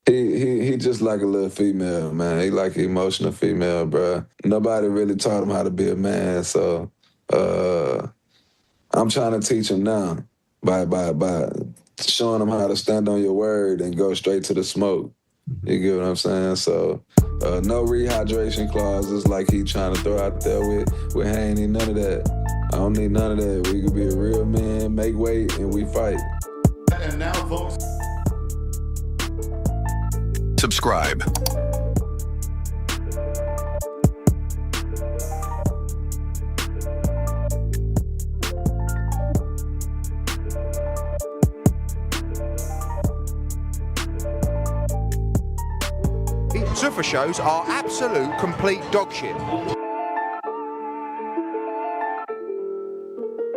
He just like a little female, man. He like an emotional female, bruh. Nobody really taught him how to be a man, so I'm trying to teach him now by showing him how to stand on your word and go straight to the smoke. You get what I'm saying? So no rehydration clauses like he trying to throw out there with I ain't need none of that. I don't need none of that. We could be a real man, make weight, and we fight. And now, folks. Subscribe. ZUFFA shows are absolute complete dog shit.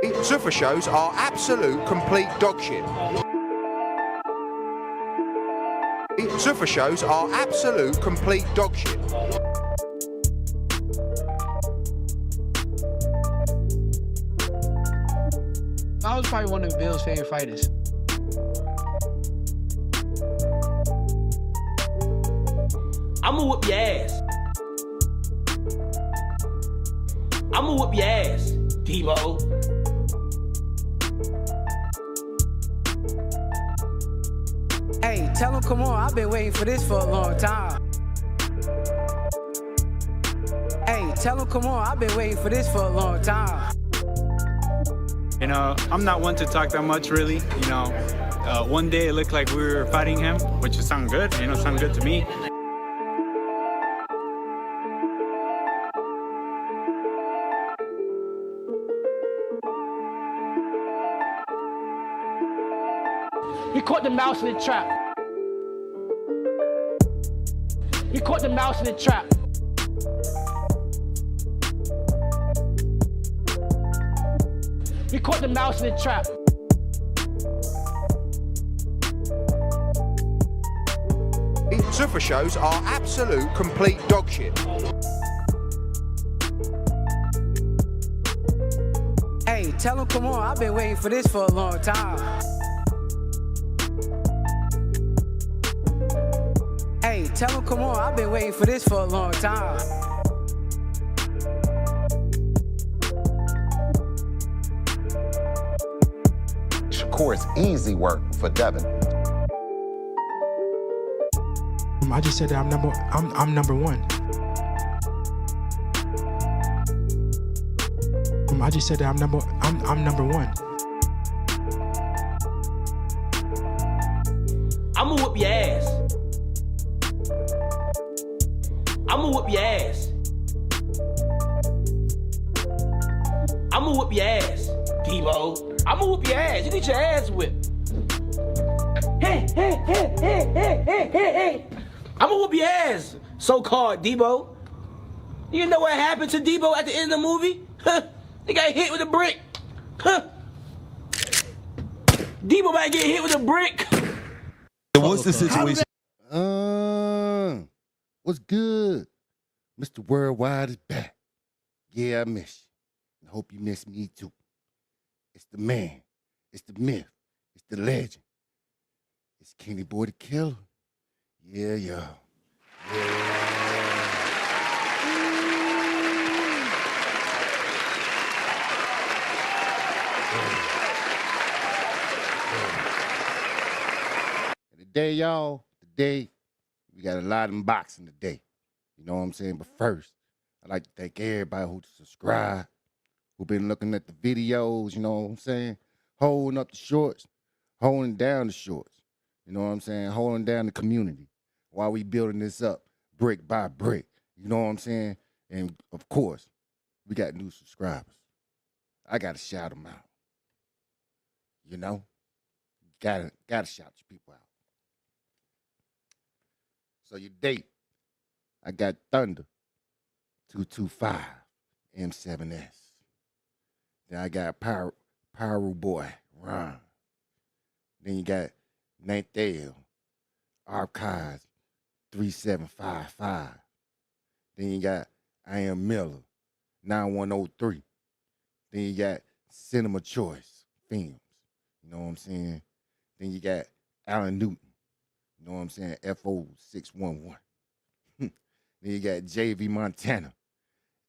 ZUFFA shows are absolute complete dog shit. ZUFFA shows are absolute complete dog shit. I was probably one of Bill's favorite fighters. I'ma whoop your ass. I'ma whoop your ass, Devo. Hey, tell him come on, I've been waiting for this for a long time. Hey, tell him come on, I've been waiting for this for a long time. You know, I'm not one to talk that much, really. You know, one day it looked like we were fighting him, which would sound good. You know, sound good to me. We caught the mouse in the trap. We caught the mouse in the trap. We caught the mouse in the trap. ZUFFA shows are absolute complete dog shit. Hey, tell him come on, I've been waiting for this for a long time. Hey, tell him come on, I've been waiting for this for a long time. Shakur is easy work for Devin. I just said that I'm number one. I just said that I'm number one. I'ma whoop your ass. I'ma whoop your ass. I'ma whoop your ass, Devo. I'ma whoop your ass. You get your ass whipped. Hey, hey, hey, hey, hey, hey, hey, hey. I'ma whoop your ass, so-called Debo. You know what happened to Debo at the end of the movie? Huh? They got hit with a brick. Huh? Debo might get hit with a brick. What's the situation? What's good? Mr. Worldwide is back. Yeah, I miss you. I hope you miss me too. It's the man. It's the myth. It's the legend. It's Kenny Boy the Killer. Yeah, yeah. And today, y'all, today, we got a lot of unboxing today. You know what I'm saying? But first, I'd like to thank everybody who subscribed, who been looking at the videos, you know what I'm saying? Holding up the shorts, holding down the shorts. You know what I'm saying? Holding down the community while we building this up brick by brick. You know what I'm saying? And of course, we got new subscribers. I gotta shout them out. You know? Gotta shout your people out. So your date, I got Thunder 225 M7S. Then I got Pyro Boy Ron. Then you got Nathaniel Archives 3755. Then you got I Am Miller 9103. Then you got Cinema Choice Films. You know what I'm saying? Then you got Alan Newton You know what I'm saying? FO611. Then you got JV Montana,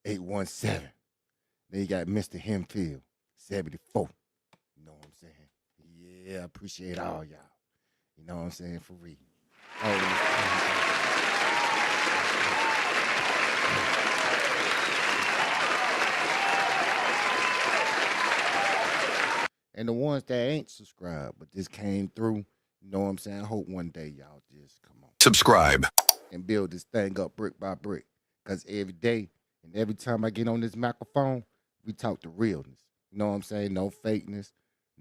817. Then you got Mr. Hemfield, 74. You know what I'm saying? Yeah, I appreciate all y'all. You know what I'm saying? For real. And the ones that ain't subscribed, but just came through, you know what I'm saying? I hope one day y'all just come on. Subscribe. And build this thing up brick by brick. Because every day and every time I get on this microphone, we talk the realness. You know what I'm saying? No fakeness.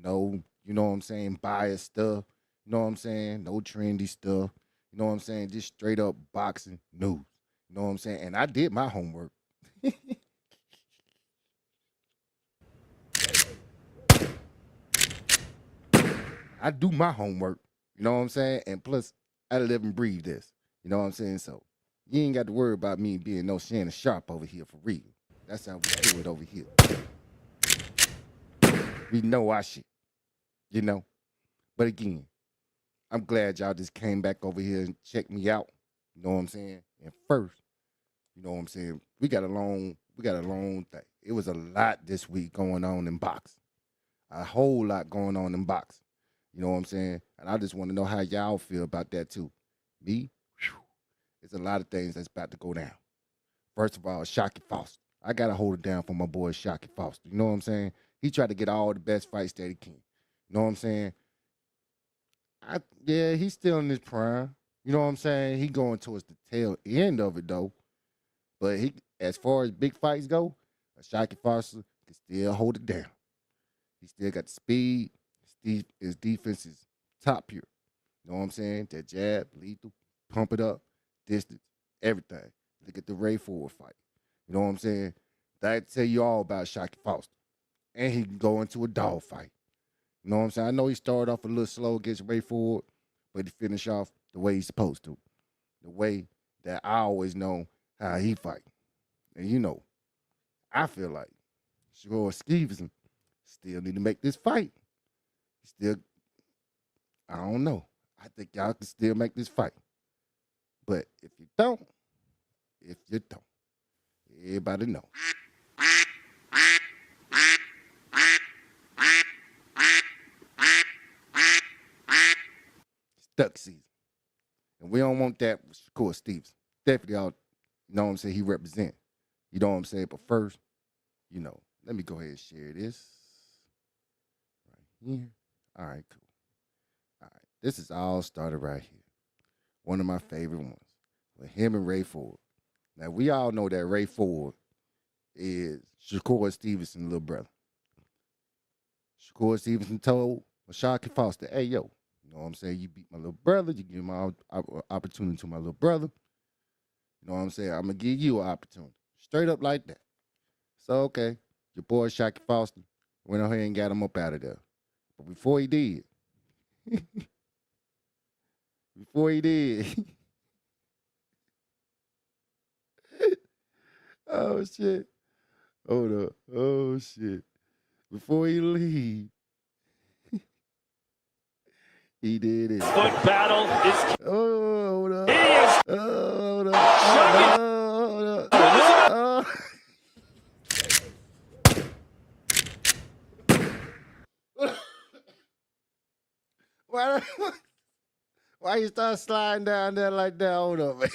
No, you know what I'm saying, biased stuff. You know what I'm saying? No trendy stuff. You know what I'm saying? Just straight up boxing news. You know what I'm saying? And I did my homework. I do my homework. You know what I'm saying? And plus, I live and breathe this. You know what I'm saying? So you ain't got to worry about me being no Shannon Sharp over here for real. That's how we do it over here. We know our shit. You know? But again, I'm glad y'all just came back over here and checked me out. You know what I'm saying? And first, you know what I'm saying? We got a long thing. It was a lot this week going on in boxing. A whole lot going on in boxing. You know what I'm saying? And I just want to know how y'all feel about that too. Me, it's a lot of things that's about to go down. First of all, SHAQUIE Foster. I got to hold it down for my boy SHAQUIE Foster. You know what I'm saying? He tried to get all the best fights that he can. You know what I'm saying? Yeah, he's still in his prime. You know what I'm saying? He going towards the tail end of it, though. But he, as far as big fights go, SHAQUIE Foster can still hold it down. He still got the speed. His defense is top tier. You know what I'm saying? That jab, lethal, pump it up, distance, everything. Look at the Ray Ford fight. You know what I'm saying? That tell you all about SHAQUIE Foster. And he can go into a dog fight. You know what I'm saying? I know he started off a little slow against Ray Ford, but he finished off the way he's supposed to. The way that I always know how he fight. And you know, I feel like Shakur Stevenson still need to make this fight. Still, I don't know. I think y'all can still make this fight. But if you don't, everybody know. It's duck season. And we don't want that with Shakur Stevenson. Definitely all, you know what I'm saying, he represent. You know what I'm saying? But first, you know, let me go ahead and share this. Right here. All right, cool. All right, this is all started right here. One of my favorite ones with him and Ray Ford. Now, we all know that Ray Ford is Shakur Stevenson's little brother. Shakur Stevenson told SHAQUIE Foster, hey, yo, you know what I'm saying? You beat my little brother. You give my opportunity to my little brother. You know what I'm saying? I'm going to give you an opportunity. Straight up like that. So, okay, your boy SHAQUIE Foster went ahead and got him up out of there. But before he did, oh, shit. Hold up. Oh, shit. Before he leave, he did it. Foot battle is... Oh, hold up. He is... Hold up. Hold up. Why you start sliding down there like that? Hold up, man.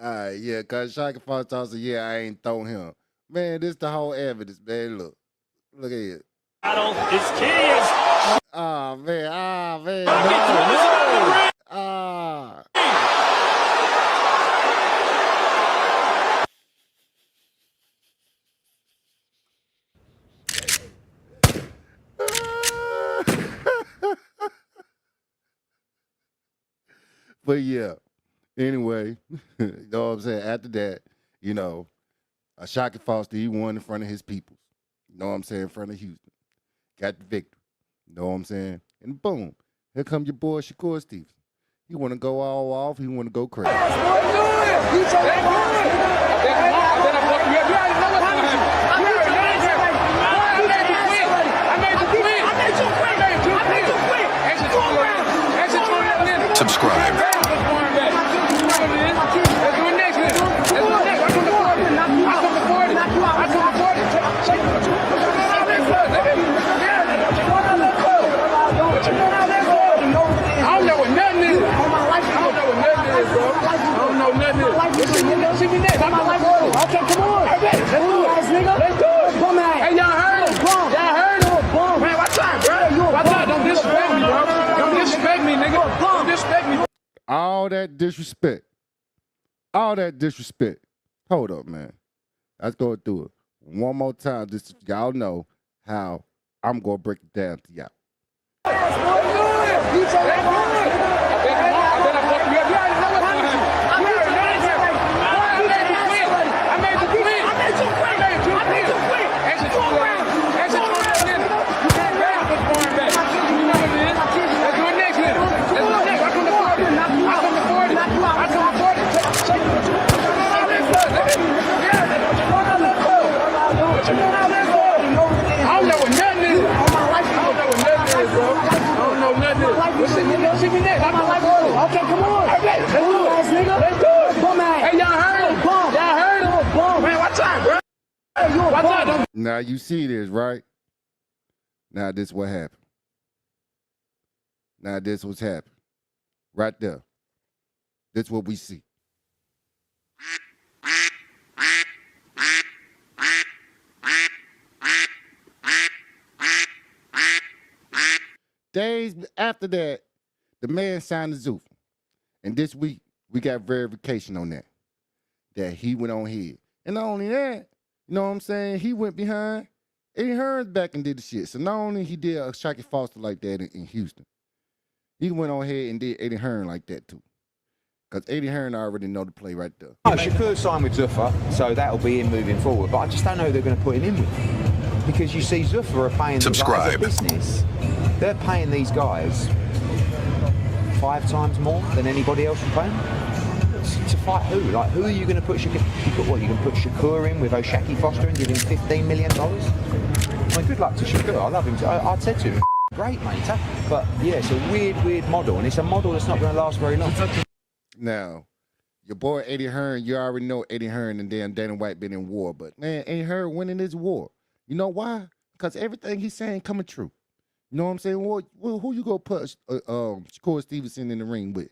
All right, yeah, because SHAQUIE Foster said, yeah, I ain't throw him. Man, this the whole evidence, man. Look at it. Battle is kids. Ah, man. No. But yeah, anyway, you know what I'm saying? After that, you know, SHAQUIE Foster, he won in front of his people. You know what I'm saying? In front of Houston. Got the victory. You know what I'm saying? And boom, here come your boy Shakur Stevenson. He want to go all off. He want to go crazy. All that disrespect. All that disrespect. Hold up, man. Let's go through it one more time. Just y'all know how I'm gonna break it down to y'all. Okay, come on. Let's do it. Let's do it. Bum ass. Hey, y'all heard him. Y'all heard him. Bum. Man, watch out, bro. Hey, you a bum. Now you see this, right? Now this what happened. Now this what's happened. Right there. This what we see. Days after that, the man signed the ZUFFA. And this week, we got verification on that he went on ahead. And not only that, you know what I'm saying, he went behind Eddie Hearn back and did the shit. So not only he did a SHAQUIE Foster like that in Houston, he went on ahead and did Eddie Hearn like that too. Because Eddie Hearn already know the play right there. Oh, Shakur signed with ZUFFA, so that'll be him moving forward. But I just don't know who they're going to put him in with. Because you see, ZUFFA are paying these guys a business. They're paying these guys 5 times more than anybody else would pay them. To fight who? Like, who are you going to put Shakur? You can put Shakur in with SHAQUIE Foster and give him $15 million? I mean, good luck to Shakur. I love him. I said to him, great, mate. But yeah, it's a weird model, and it's a model that's not going to last very long. Now, your boy Eddie Hearn, you already know Eddie Hearn and then Dana White been in war. But man, Eddie Hearn winning this war. You know why? Because everything he's saying coming true. You know what I'm saying? Well, who you gonna put Shakur Stevenson in the ring with?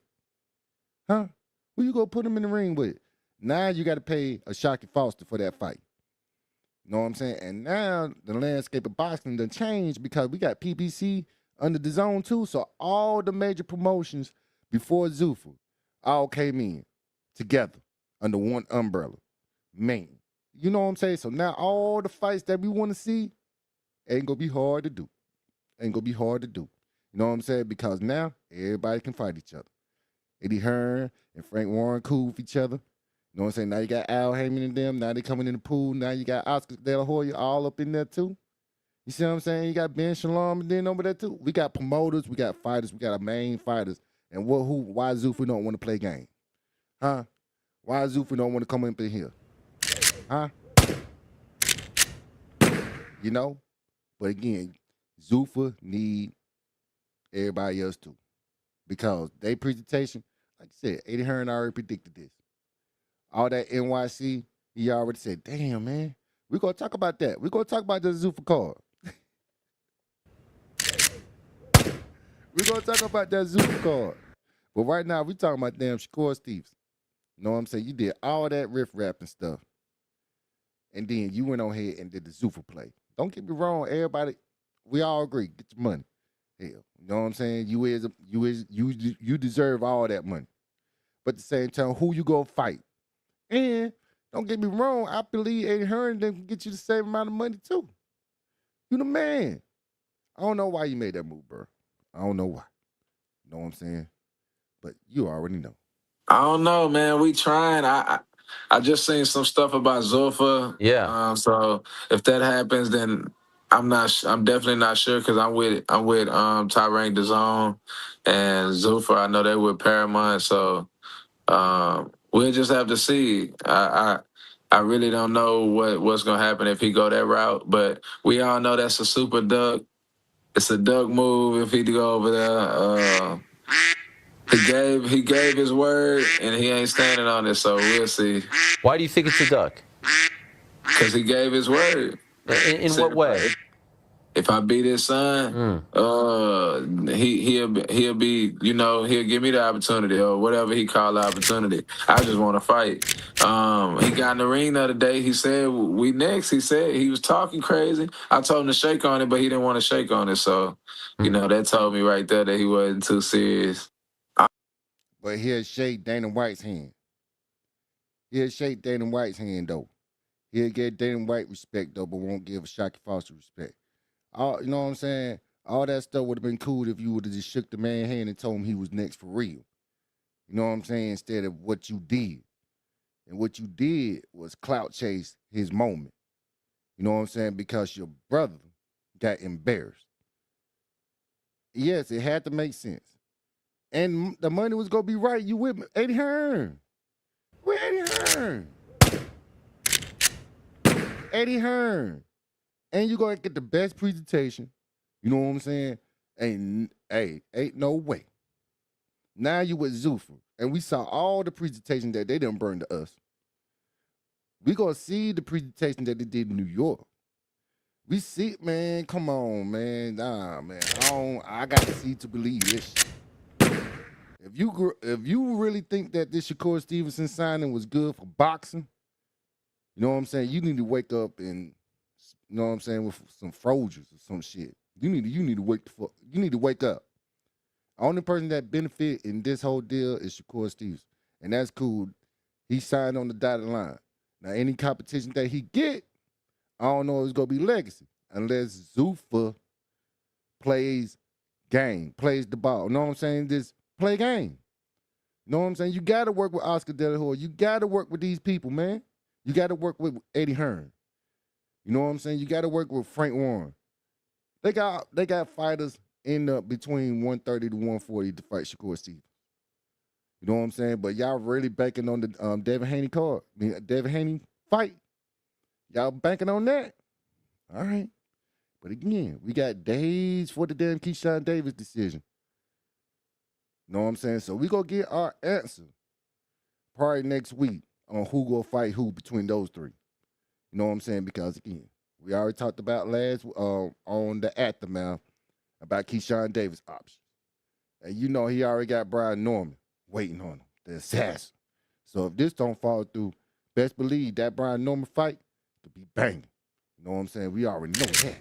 Huh? Who you gonna put him in the ring with? Now you got to pay a SHAQUIE Foster for that fight. You know what I'm saying? And now the landscape of boxing done changed because we got PBC under the zone too. So all the major promotions before ZUFFA all came in together under one umbrella. Man, you know what I'm saying? So now all the fights that we want to see ain't gonna be hard to do. Ain't gonna be hard to do. You know what I'm saying? Because now everybody can fight each other. Eddie Hearn and Frank Warren cool with each other. You know what I'm saying? Now you got Al Heyman and them. Now they coming in the pool. Now you got Oscar De La Hoya all up in there too. You see what I'm saying? You got Ben Shalom and then over there too. We got promoters. We got fighters. We got our main fighters. And why ZUFFA don't want to play game? Huh? Why ZUFFA don't want to come up in here? Huh? You know? But again, ZUFFA need everybody else too. Because their presentation, like I said, Eddie Hearn already predicted this. All that NYC, he already said, damn, man, we're going to talk about that. We're going to talk about the ZUFFA card. We're going to talk about that ZUFFA card. But right now, we talking about damn Shakur Stevenson. You know what I'm saying? You did all that riff-rap and stuff. And then you went on ahead and did the ZUFFA play. Don't get me wrong, everybody, we all agree, get your money. Hell, you know what I'm saying? You deserve all that money. But at the same time, who you gonna fight? And don't get me wrong, I believe Eddie Hearn can get you the same amount of money too. You the man. I don't know why you made that move, bro. I don't know why. You know what I'm saying? But you already know. I don't know, man. We trying. I just seen some stuff about ZUFFA. Yeah. So if that happens, then I'm definitely not sure because I'm with Tyrone DAZN and ZUFFA. I know they with Paramount, so we'll just have to see. I really don't know what's gonna happen if he go that route, but we all know that's a super duck. It's a duck move if he go over there. He gave his word and he ain't standing on it, so we'll see. Why do you think it's a duck? Because he gave his word. In what way? If I beat his son, he'll be, you know, he'll give me the opportunity or whatever he call the opportunity. I just want to fight. He got in the ring the other day. He said, we next. He said he was talking crazy. I told him to shake on it, but he didn't want to shake on it. So, you know, that told me right there that he wasn't too serious. But he'll shake Dana White's hand. He'll shake Dana White's hand, though. He'll give Dana White respect, though, but won't give Shaqui Foster respect. You know what I'm saying? All that stuff would have been cool if you would have just shook the man's hand and told him he was next for real. You know what I'm saying? Instead of what you did. And what you did was clout chase his moment. You know what I'm saying? Because your brother got embarrassed. Yes, it had to make sense. And the money was going to be right. You with me? Eddie Hearn. Where Eddie Hearn? Eddie Hearn. And you're going to get the best presentation. You know what I'm saying? Ain't no way. Now you with ZUFFA. And we saw all the presentations that they didn't burn to us. We going to see the presentation that they did in New York. We see, man, come on, man. Nah, man. I got to see to believe this. If you really think that this Shakur Stevenson signing was good for boxing, you know what I'm saying? You need to wake up and, you know what I'm saying, with some Folgers or some shit. You need to wake up. Only person that benefit in this whole deal is Shakur Stevenson, and that's cool. He signed on the dotted line. Now, any competition that he get, I don't know if it's gonna be legacy unless ZUFFA plays the ball. You know what I'm saying? Just play game. You know what I'm saying? You got to work with Oscar De La Hoya. You got to work with these people, man. You got to work with Eddie Hearn. You know what I'm saying? You got to work with Frank Warren. They got fighters in between 130 to 140 to fight Shakur Stevenson. You know what I'm saying? But y'all really banking on the Devin Haney card. Devin Haney fight. Y'all banking on that? All right. But again, we got days for the damn Keyshawn Davis decision. You know what I'm saying? So we going to get our answer probably next week on who going to fight who between those three. You know what I'm saying? Because, again, we already talked about last on the aftermath about Keyshawn Davis options. And you know he already got Brian Norman waiting on him, the assassin. So if this don't fall through, best believe that Brian Norman fight could be banging. You know what I'm saying? We already know that.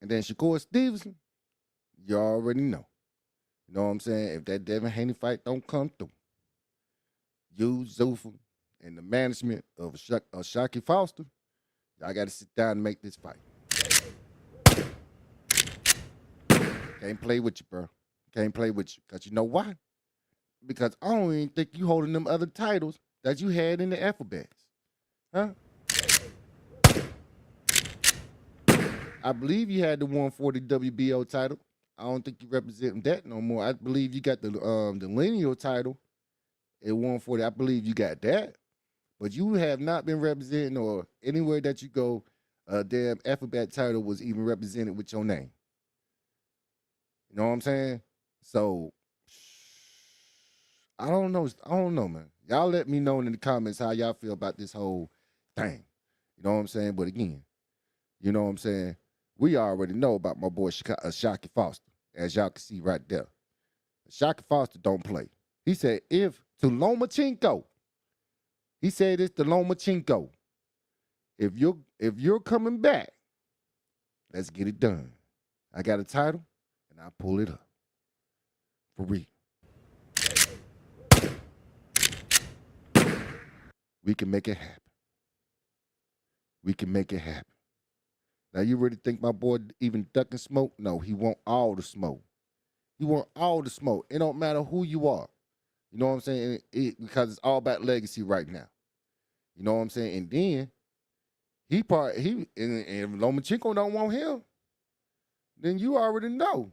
And then Shakur Stevenson, you already know. You know what I'm saying? If that Devin Haney fight don't come through, you, ZUFFA, and the management of Shaqui Foster, y'all got to sit down and make this fight. Can't play with you, bro. Can't play with you. Because you know why? Because I don't even think you holding them other titles that you had in the alphabets. Huh? I believe you had the 140 WBO title. I don't think you represent that no more. I believe you got the lineal title at 140. I believe you got that. But you have not been representing, or anywhere that you go, a damn alphabet title was even represented with your name. You know what I'm saying? So, I don't know. Man. Y'all let me know in the comments how y'all feel about this whole thing. You know what I'm saying? But again, you know what I'm saying? We already know about my boy Shaqui Foster, as y'all can see right there. Shaqui Foster don't play. He said, to Lomachenko, he said this to Lomachenko. If you're coming back, let's get it done. I got a title, and I'll pull it up. For real. We can make it happen. We can make it happen. Now, you really think my boy even ducking smoke? No, he want all the smoke. He want all the smoke. It don't matter who you are. You know what I'm saying? Because it's all about legacy right now. You know what I'm saying? And then, if Lomachenko don't want him, then you already know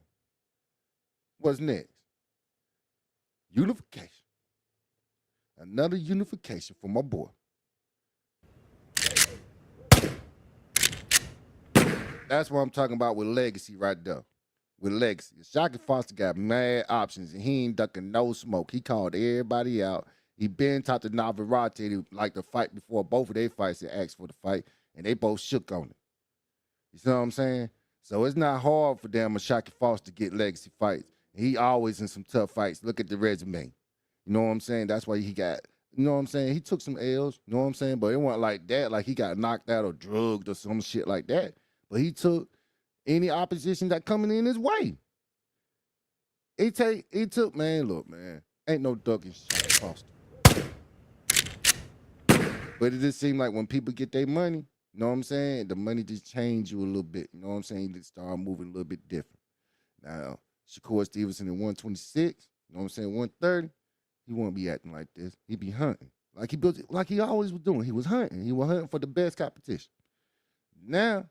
what's next. Unification. Another unification for my boy. That's what I'm talking about with legacy right there. With legacy. Shaqui Foster got mad options, and he ain't ducking no smoke. He called everybody out. He been talked to Navarrete like the fight before both of their fights and asked for the fight, and they both shook on it. You see what I'm saying? So it's not hard for them, Shaqui Foster, to get legacy fights. He always in some tough fights. Look at the resume. You know what I'm saying? That's why he got, you know what I'm saying? He took some L's, you know what I'm saying? But it wasn't like that, like he got knocked out or drugged or some shit like that. But he took any opposition that coming in his way. He took, man, look, man, ain't no ducking Shaq Foster. But it just seemed like when people get their money, you know what I'm saying? The money just change you a little bit. You know what I'm saying? You just start moving a little bit different. Now, Shakur Stevenson at 126, you know what I'm saying, 130, he won't be acting like this. He be hunting. Like he always was doing. He was hunting. He was hunting for the best competition. Now,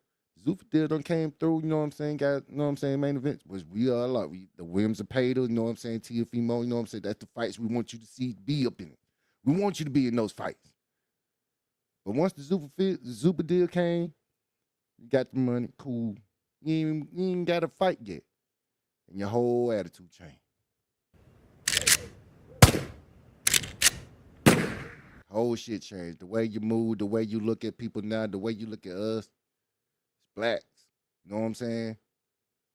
Zuffa deal done came through, you know what I'm saying, got, you know what I'm saying, main events, which we are like. The Williams of Pater, you know what I'm saying, TEOFIMO, you know what I'm saying, that's the fights we want you to see be up in it. We want you to be in those fights. But once the Zuffa deal came, you got the money, cool. You ain't got to fight yet. And your whole attitude changed. Whole shit changed. The way you move, the way you look at people now, the way you look at us, blacks, you know what I'm saying?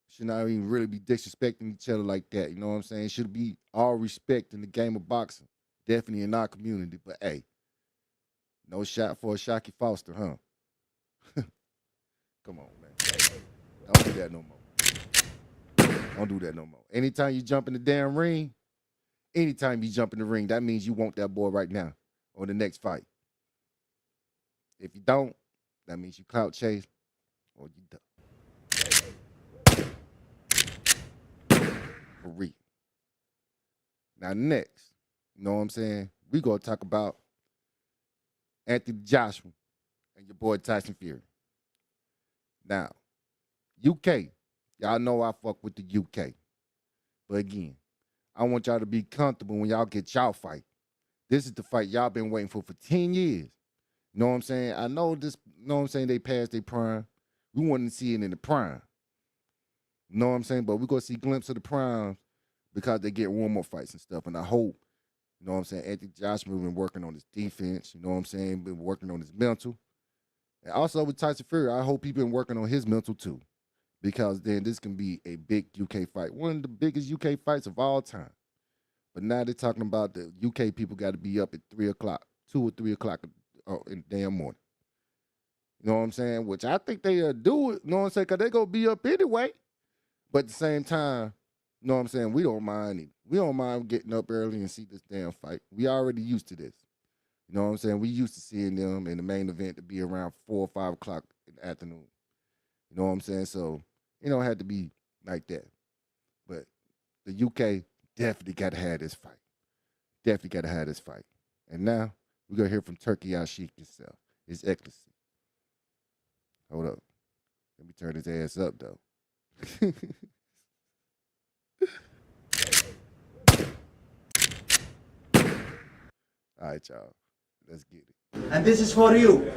Should not even really be disrespecting each other like that, you know what I'm saying? Should be all respect in the game of boxing, definitely in our community. But hey, no shot for a SHAQUIE Foster, huh? Come on, man. Don't do that no more. Don't do that no more. Anytime you jump in the damn ring, that means you want that boy right now or the next fight. If you don't, that means you clout chase or you done. For real. Now next, you know what I'm saying? We gonna talk about Anthony Joshua and your boy Tyson Fury. Now, UK, y'all know I fuck with the UK. But again, I want y'all to be comfortable when y'all get y'all fight. This is the fight y'all been waiting for 10 years. You know what I'm saying? I know this, you know what I'm saying, they passed their prime. We wanted to see it in the prime. You know what I'm saying? But we're going to see a glimpse of the prime because they get one more fights and stuff. And I hope, you know what I'm saying, Anthony Joshua been working on his defense. You know what I'm saying? Been working on his mental. And also with Tyson Fury, I hope he's been working on his mental too. Because then this can be a big UK fight. One of the biggest UK fights of all time. But now they're talking about the UK people got to be up at 3 o'clock, 2 or 3 o'clock in the damn morning. You know what I'm saying? Which I think they'll do it, you know what I'm saying? Because they're going to be up anyway. But at the same time, you know what I'm saying? We don't mind it. We don't mind getting up early and see this damn fight. We already used to this. You know what I'm saying? We used to seeing them in the main event to be around 4 or 5 o'clock in the afternoon. You know what I'm saying? So it don't have to be like that. But the UK definitely got to have this fight. Definitely got to have this fight. And now we're going to hear from Turkey Al-Sheikh himself, His Excellency. Hold up. Let me turn his ass up, though. All right, y'all. Let's get it. And this is for you.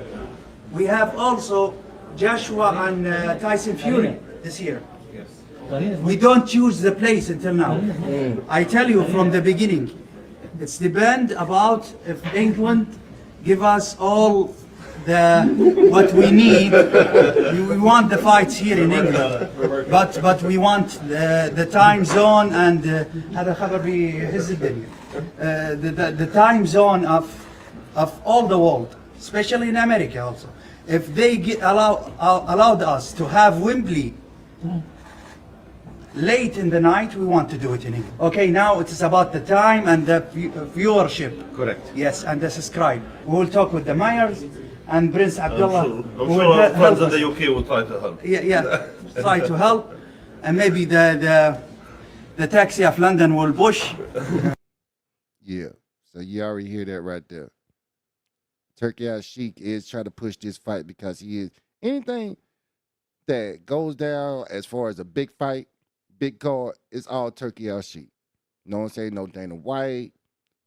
We have also Joshua and Tyson Fury this year. We don't choose the place until now. I tell you from the beginning, it's depend about if England give us all what we need. We want the fights here in England, but we want the time zone and the time zone of all the world, especially in America also. If they allowed us to have Wembley late in the night, we want to do it in England. Okay, now it is about the time and the viewership. Correct. Yes, and the subscribe. We will talk with the mayors and Prince Abdullah. I'm sure friends in the UK will try to help. Yeah, try to help, and maybe the taxi of London will push. Yeah, so you already hear that right there. Turkey Al-Sheikh is trying to push this fight because he is anything that goes down as far as a big fight, big card, it's all Turkey Al-Sheikh. You know what I'm saying? No Dana White.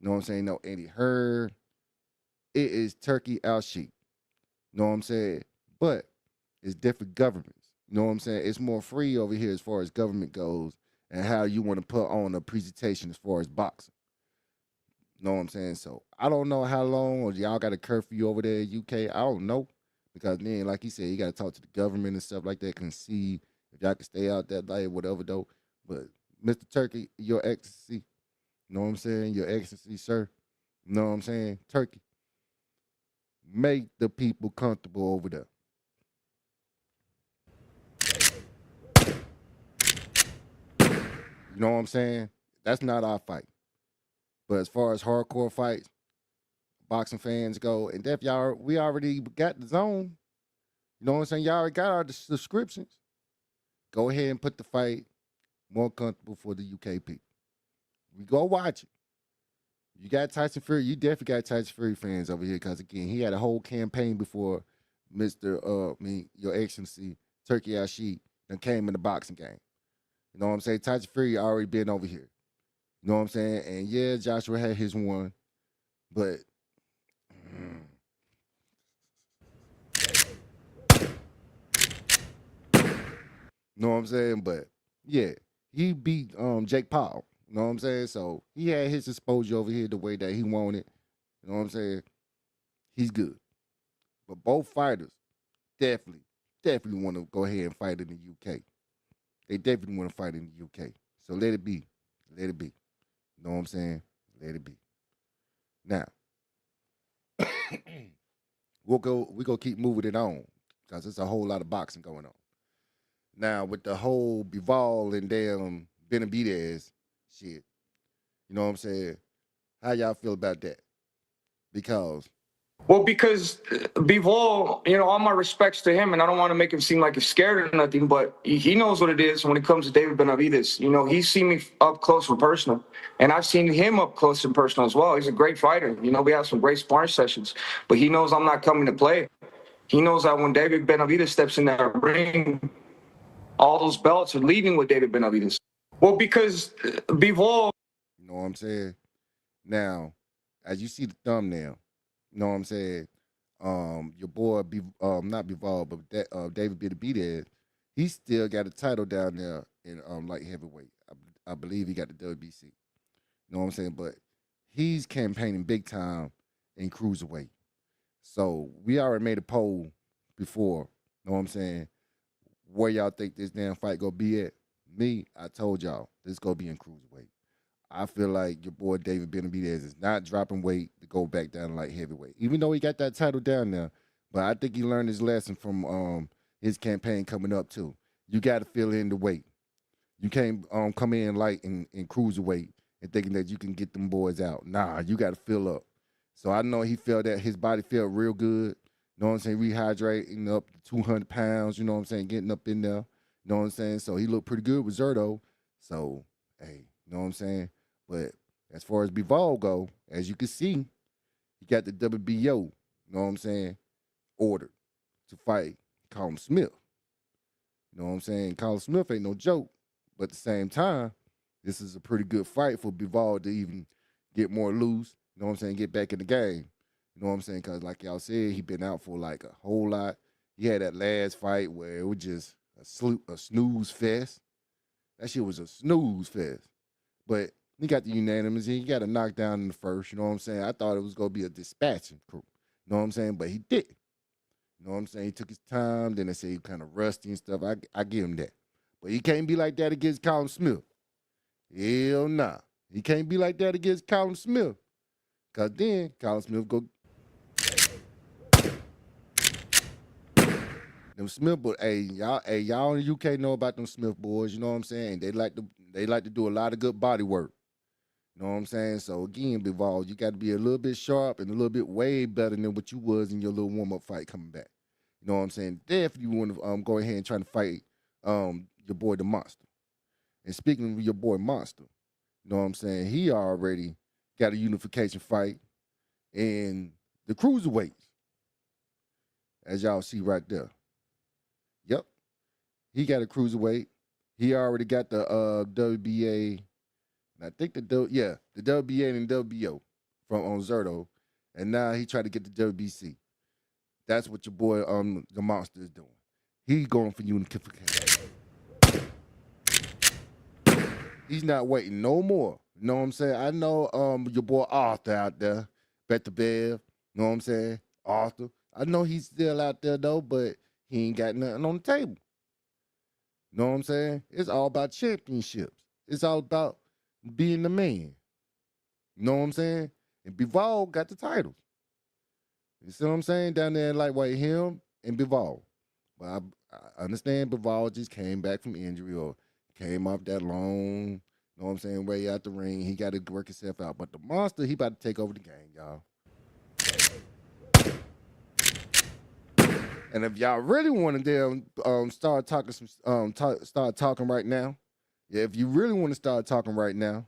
You know what I'm saying? No Eddie Hearn. It is Turkey Al-Sheikh. You know what I'm saying? But it's different governments. You know what I'm saying? It's more free over here as far as government goes and how you want to put on a presentation as far as boxing. You know what I'm saying? So I don't know how long, or y'all got a curfew over there in UK. I don't know. Because then, like he said, you got to talk to the government and stuff like that, can see if y'all can stay out that night, whatever, though. But Mr. Turkey, Your Excellency, you know what I'm saying? Your Excellency, sir, you know what I'm saying? Turkey, make the people comfortable over there. You You know what I'm saying? That's not our fight. But as far as hardcore fights, boxing fans go, and if we already got the zone. You know what I'm saying? Y'all already got our subscriptions. Go ahead and put the fight more comfortable for the UK people. We go watch it. You got Tyson Fury. You definitely got Tyson Fury fans over here because, again, he had a whole campaign before Your Excellency, Turkey Al-Sheikh, that came in the boxing game. You know what I'm saying? Tyson Fury already been over here. You know what I'm saying? And, yeah, Joshua had his one, but you know what I'm saying? But, yeah, he beat Jake Paul. You know what I'm saying? So he had his exposure over here the way that he wanted. You know what I'm saying? He's good. But both fighters definitely want to go ahead and fight in the UK. They definitely want to fight in the UK. So let it be. Let it be. You know what I'm saying? Let it be. Now, we're gonna keep moving it on because there's a whole lot of boxing going on. Now, with the whole BIVOL and damn Benavidez shit, you know what I'm saying? How y'all feel about that? Because BIVOL, all my respects to him, and I don't want to make him seem like he's scared or nothing, but he knows what it is when it comes to David Benavidez. He's seen me up close and personal, and I've seen him up close and personal as well. He's a great fighter. We have some great sparring sessions, but he knows I'm not coming to play. He knows that when David Benavidez steps in that ring, all those belts are leaving with David Benavidez. Well, because BIVOL. You know what I'm saying? Now, as you see the thumbnail, you know what I'm saying? Your boy, not BIVOL, but David Benavidez, he still got a title down there in light heavyweight. I believe he got the WBC. You know what I'm saying? But he's campaigning big time in cruiserweight. So we already made a poll before. You know what I'm saying? Where y'all think this damn fight gonna be at? Me, I told y'all this gonna be in cruiserweight. I feel like your boy David Benavidez is not dropping weight to go back down to light heavyweight, even though he got that title down there. But I think he learned his lesson from his campaign coming up too. You got to fill in the weight. You can't come in light and cruiserweight and thinking that you can get them boys out. Nah, you got to fill up. So I know he felt that his body felt real good. You know what I'm saying? Rehydrating up to 200 pounds. You know what I'm saying? Getting up in there. You know what I'm saying? So he looked pretty good with Zerto. So hey, you know what I'm saying? But as far as BIVOL go, as you can see, he got the WBO, you know what I'm saying, ordered to fight Callum Smith. You know what I'm saying? Callum Smith ain't no joke. But at the same time, this is a pretty good fight for BIVOL to even get more loose, you know what I'm saying, get back in the game. You know what I'm saying? Because like y'all said, he been out for like a whole lot. He had that last fight where it was just a snooze fest. That shit was a snooze fest. But he got the unanimous. He got a knockdown in the first. You know what I'm saying? I thought it was going to be a dispatching crew. You know what I'm saying? But he didn't. You know what I'm saying? He took his time. Then they say he kind of rusty and stuff. I give him that. But he can't be like that against Callum Smith. Hell nah. He can't be like that against Callum Smith. Because then Callum Smith go. Them Smith boys, y'all in the UK know about them Smith boys. You know what I'm saying? They like to do a lot of good body work. You know what I'm saying? So again, BIVOL, you got to be a little bit sharp and a little bit way better than what you was in your little warm-up fight coming back. You know what I'm saying? Definitely want to go ahead and try to fight your boy the Monster. And speaking of your boy Monster, you know what I'm saying? He already got a unification fight in the cruiserweights, as y'all see right there. Yep, he got a cruiserweight. He already got the WBA. I think the WBA and WBO from Zerto, and now he tried to get the WBC. That's what your boy the Monster is doing. He's going for unification. He's not waiting no more. You know what I'm saying? I know your boy Arthur out there, Bet the Bev. You know what I'm saying? Arthur. I know he's still out there though, but he ain't got nothing on the table. You know what I'm saying? It's all about championships. It's all about being the man. You know what I'm saying? And BIVOL got the titles. You see what I'm saying? Down there in lightweight, him and BIVOL. But I understand BIVOL just came back from injury or came off that long, you You know what I'm saying? Way out the ring. He got to work himself out. But the monster, he about to take over the game, y'all. And if y'all really want to start talking start talking right now, yeah, if you really want to start talking right now,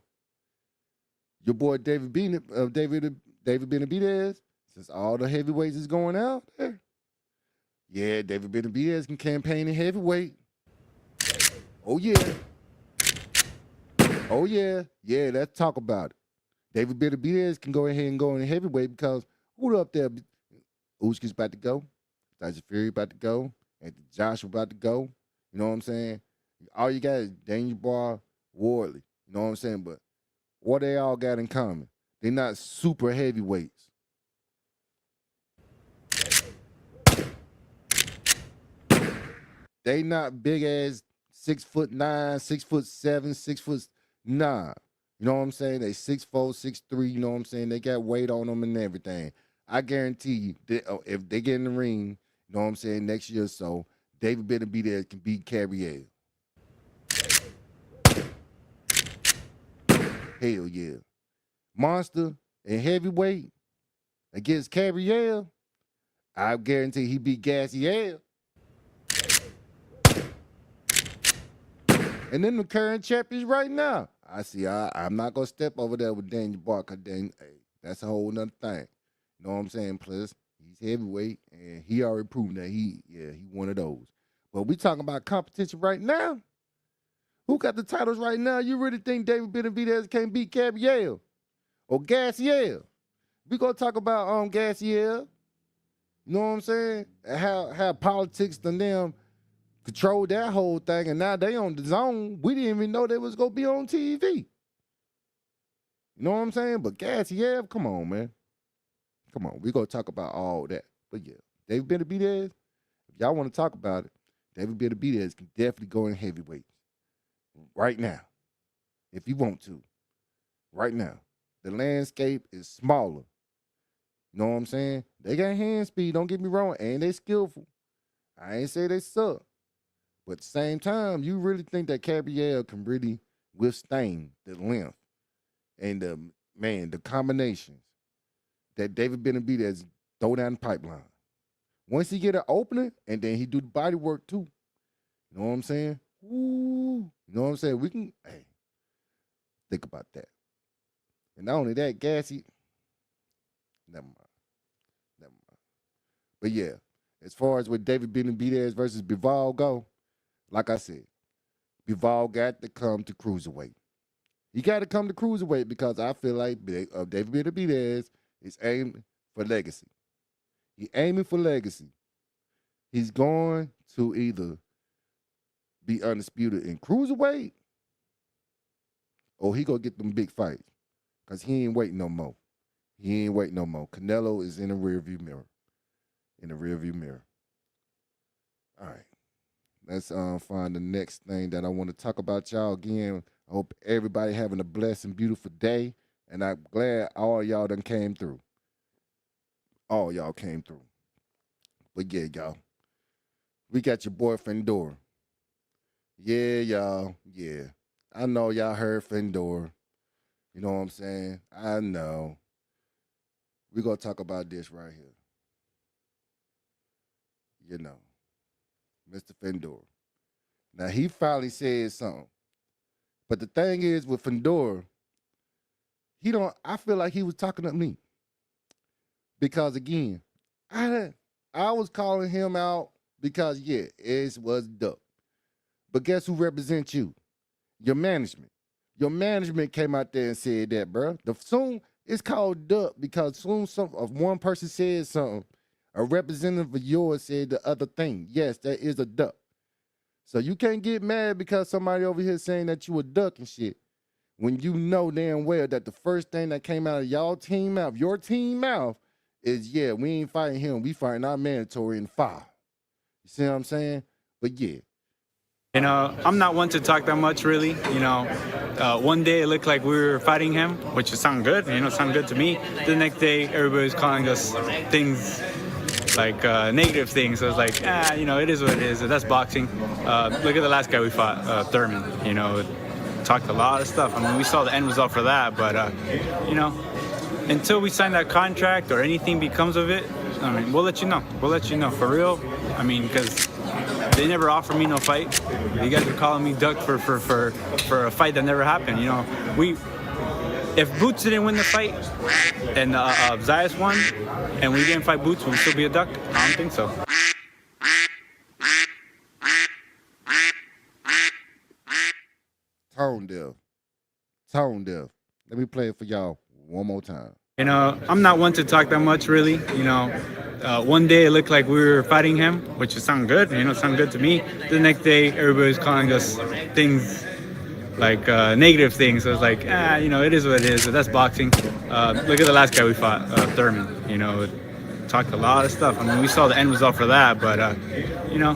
your boy David Benavidez, since all the heavyweights is going out there, yeah, David Benavidez can campaign in heavyweight. Oh yeah, oh yeah, yeah. Let's talk about it. David Benavidez can go ahead and go in heavyweight because who up there? Usyka's about to go. Tyson Fury about to go. Anthony Joshua about to go. You know what I'm saying? All you got is Daniel Boy, Wardley. You know what I'm saying? But what they all got in common? They're not super heavyweights. They not big ass 6'9", 6'7", 6'9". You know what I'm saying? They 6'4", 6'3". You know what I'm saying? They got weight on them and everything. I guarantee you, if they get in the ring, you know what I'm saying, next year or so, David Benavidez can beat Carriel. Hell yeah. Monster and heavyweight against Carriel, I guarantee he beat Gassiev. And then the current champions right now. I'm not going to step over there with Daniel Barker. Hey, that's a whole nother thing. You know what I'm saying? Plus, he's heavyweight, and he already proven that he one of those. But we talking about competition right now. Who got the titles right now? You really think David Benavidez can't beat Gabriel or Gassiev? We gonna talk about Gassiev. You know what I'm saying? How politics and them control that whole thing, and now they on the zone. We didn't even know they was gonna be on TV. You know what I'm saying? But Gassiev, come on, man. Come on, we gonna talk about all that. But yeah, David Benavidez, if y'all want to talk about it, David Benavidez can definitely go in heavyweight right now, if you want to. Right now, the landscape is smaller. You know what I'm saying? They got hand speed. Don't get me wrong, and they skillful. I ain't say they suck, but at the same time, you really think that Gabriel can really withstand the length and the combinations that David Benavidez throw down the pipeline. Once he get an opening, and then he do the body work too. You know what I'm saying? Ooh, you know what I'm saying? We can, hey, think about that. And not only that, Gassy, never mind. But yeah, as far as with David Benavidez versus BIVOL go, like I said, BIVOL got to come to cruiserweight. He got to come to cruiserweight because I feel like David Benavidez is aiming for legacy. He's aiming for legacy. He's going to either be undisputed in cruiserweight or he gonna get them big fights because he ain't waiting no more. He ain't waiting no more. Canelo is in the rearview mirror. All right. Let's find the next thing that I want to talk about, y'all. Again, I hope everybody having a blessed and beautiful day. And I'm glad all y'all done came through. All y'all came through. But yeah, y'all. We got your boy Fendor. Yeah, y'all. Yeah. I know y'all heard Fendor. You know what I'm saying? I know. We're going to talk about this right here. You know, Mr. Fendor. Now, he finally said something. But the thing is, with Fendor, I feel like he was talking to me. Because, again, I was calling him out because, yeah, it was duck. But guess who represents you? Your management. Your management came out there and said that, bro. Soon it's called duck because soon one person said something, a representative of yours said the other thing. Yes, that is a duck. So you can't get mad because somebody over here saying that you a duck and shit. When you know damn well that the first thing that came out of your team mouth, is, yeah, we ain't fighting him. We fighting our mandatory in 5. You see what I'm saying? But yeah. You know, I'm not one to talk that much, really. You know, one day it looked like we were fighting him, which sounded good. You know, sounded good to me. The next day, everybody's calling us things like negative things. So I was like, you know, it is what it is. That's boxing. Look at the last guy we fought, Thurman. You know, talked a lot of stuff. I mean, we saw the end result for that, but you know, until we sign that contract or anything becomes of it, I mean, we'll let you know. We'll let you know for real. I mean, because they never offered me no fight. You guys were calling me duck for a fight that never happened. You know, if Boots didn't win the fight and Zayas won, and we didn't fight Boots, would we still be a duck? I don't think so. Tone deaf. Tone deaf. Let me play it for y'all one more time. You know, I'm not one to talk that much, really. You know, one day it looked like we were fighting him, which sounded good. You know, sounded good to me. The next day, everybody's calling us things like negative things. So it's like, you know, it is what it is. That's boxing. Look at the last guy we fought, Thurman. You know, talked a lot of stuff. I mean, we saw the end result for that, but you know,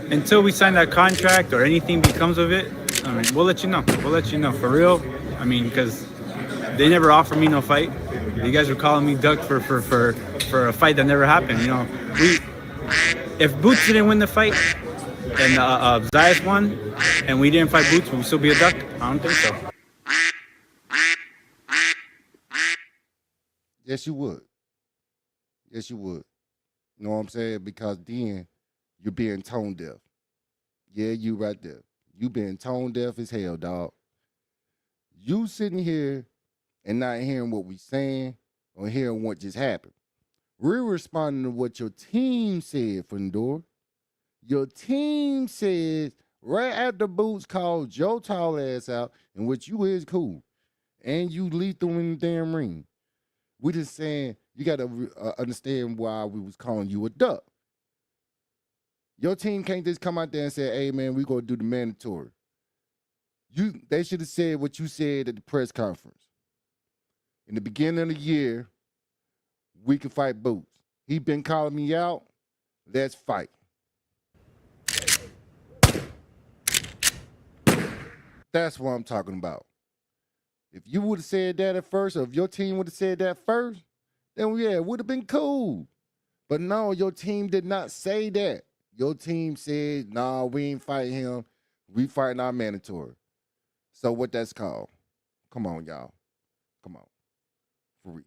until we sign that contract or anything becomes of it, I mean, we'll let you know. We'll let you know for real. I mean, because they never offered me no fight. You guys were calling me duck for a fight that never happened. You know, if Boots didn't win the fight and Zayas won, and we didn't fight Boots, would we still be a duck? I don't think so. Yes, you would. Yes, you would. You know what I'm saying? Because then you're being tone deaf. Yeah, you right there. You being tone deaf as hell, dog. You sitting here and not hearing what we saying or hearing what just happened. We're responding to what your team said from the door. Your team said right after Boots called your tall ass out, and which you is cool, and you lethal in the damn ring. We just saying you got to understand why we was calling you a duck. Your team can't just come out there and say, hey, man, we going to do the mandatory. They should have said what you said at the press conference. In the beginning of the year, we can fight Boots. He been calling me out. Let's fight. That's what I'm talking about. If you would have said that at first, or if your team would have said that first, then yeah, it would have been cool. But no, your team did not say that. Your team said, nah, we ain't fighting him. We fighting our mandatory. So what that's called? Come on, y'all. Come on. For real.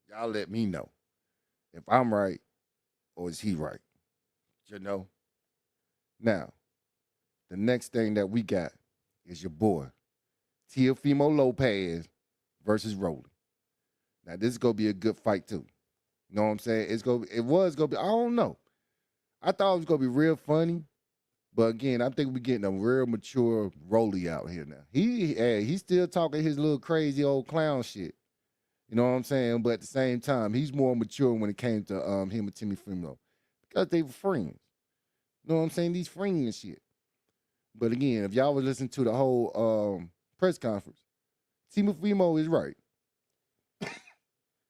Y'all let me know if I'm right or is he right. You know? Now, the next thing that we got is your boy, Teofimo Lopez versus ROLLIE. Now, this is going to be a good fight, too. You know what I'm saying? It was going to be, I don't know. I thought it was going to be real funny. But again, I think we're getting a real mature ROLLIE out here now. He's still talking his little crazy old clown shit. You know what I'm saying? But at the same time, he's more mature when it came to him and TEOFIMO. Because they were friends. You know what I'm saying? These friends and shit. But again, if y'all was listening to the whole press conference, TEOFIMO is right.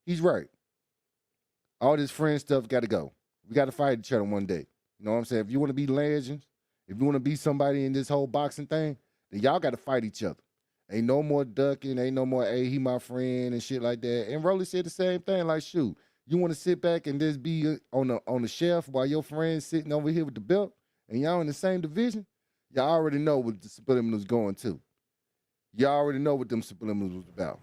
He's right. All this friend stuff got to go. We got to fight each other one day. You know what I'm saying? If you want to be legends, if you want to be somebody in this whole boxing thing, then y'all got to fight each other. Ain't no more ducking. Ain't no more, hey, he my friend and shit like that. And ROLLIE said the same thing. Like, shoot, you want to sit back and just be on the shelf while your friend's sitting over here with the belt and y'all in the same division? Y'all already know what the subliminals going to. Y'all already know what them subliminals was about.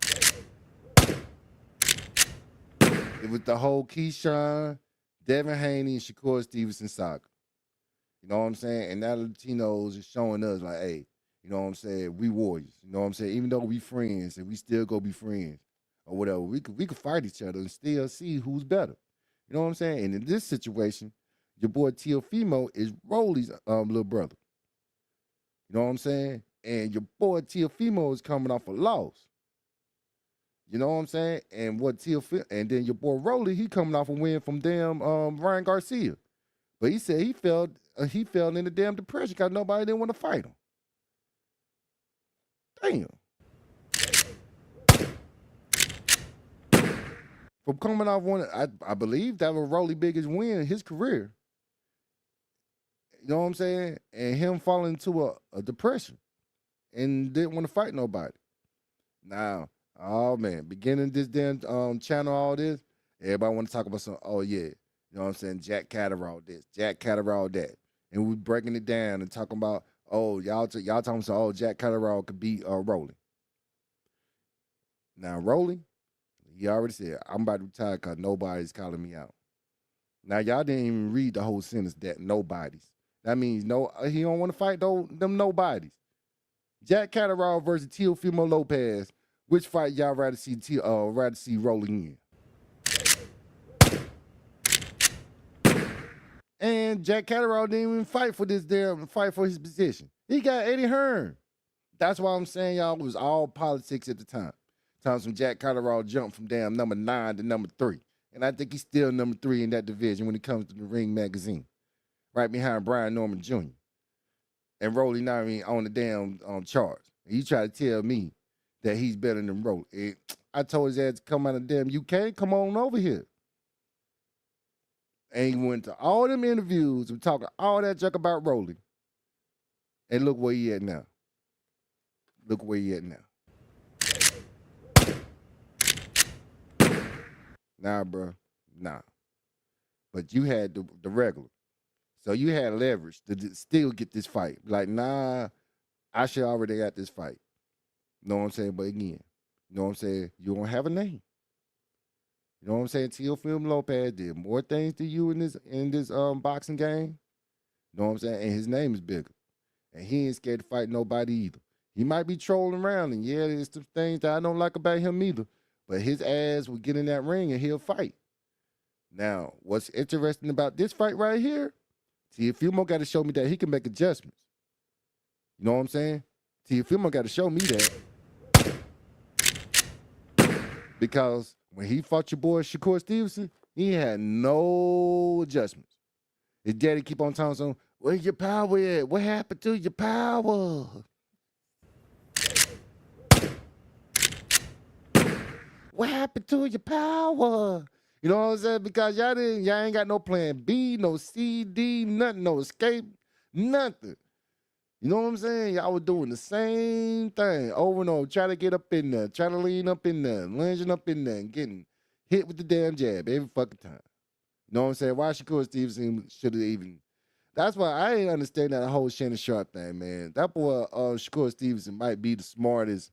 It was the whole Keyshawn, Devin Haney, and Shakur Stevenson saga. You know what I'm saying? And now the Latinos is showing us like, hey, you know what I'm saying? We warriors. You know what I'm saying? Even though we friends and we still go be friends or whatever, we could fight each other and still see who's better. You know what I'm saying? And in this situation, your boy Teofimo is ROLLIE's little brother. You know what I'm saying? And your boy Teofimo is coming off a loss. You know what I'm saying? And and then your boy ROLLIE, he coming off a win from damn Ryan Garcia. But he said he fell in the damn depression because nobody didn't want to fight him. Damn. From coming off one, I believe that was ROLLIE's biggest win in his career. You know what I'm saying? And him falling into a depression and didn't want to fight nobody. Now, oh man, beginning this damn channel, all this, everybody want to talk about some, oh yeah, you know what I'm saying? Jack Catterall this, Jack Catterall that. And we breaking it down and talking about, oh, y'all talking so, oh, Jack Catterall could beat Rollie. Now, Rollie, he already said, I'm about to retire because nobody's calling me out. Now, y'all didn't even read the whole sentence, that nobody's. That means he don't want to fight them nobodies. Jack Catterall versus Teofimo Lopez. Which fight y'all rather see Rollie in? And Jack Catterall didn't even fight for his position. He got Eddie Hearn. That's why I'm saying y'all was all politics at the time. Times when Jack Catterall jumped from damn number 9 to number 3. And I think he's still number 3 in that division when it comes to the Ring magazine. Right behind Brian Norman Jr. And Rollie not even on the damn charts. And you try to tell me that he's better than Rollie. I told his ass to come out of damn UK, come on over here. And he went to all them interviews and talking all that junk about Rollie. And look where he at now. Look where he at now. Nah, bro. Nah. But you had the regular. So you had leverage to still get this fight. Like, nah, I should already got this fight. Know what I'm saying? But again, you know what I'm saying? You don't have a name. You know what I'm saying? Teofimo Lopez did more things to you in this boxing game. You know what I'm saying? And his name is bigger. And he ain't scared to fight nobody either. He might be trolling around, and yeah, there's some things that I don't like about him either. But his ass will get in that ring and he'll fight. Now, what's interesting about this fight right here? Teofimo got to show me that he can make adjustments. You know what I'm saying? Teofimo got to show me that. Because when he fought your boy Shakur Stevenson, he had no adjustments. His daddy keep on telling him, where's your power at? What happened to your power? What happened to your power? You know what I'm saying? Because y'all ain't got no plan B, no C, D, nothing, no escape, nothing. You know what I'm saying? Y'all was doing the same thing over and over. Try to get up in there, try to lean up in there, lunging up in there, and getting hit with the damn jab every fucking time. You know what I'm saying? Why Shakur Stevenson should have even... That's why I ain't understand that whole Shannon Sharp thing, man. That boy, Shakur Stevenson, might be the smartest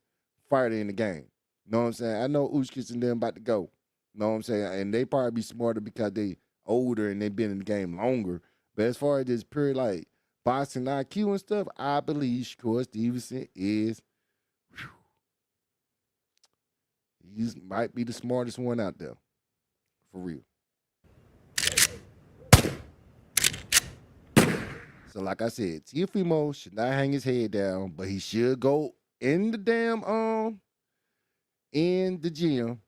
fighter in the game. You know what I'm saying? I know Ushkis and them about to go. You know what I'm saying? And they probably be smarter because they older and they been in the game longer. But as far as this pure, like, boxing IQ and stuff, I believe Shakur Stevenson is... He might be the smartest one out there. For real. So like I said, Teofimo should not hang his head down, but he should go in the damn in the gym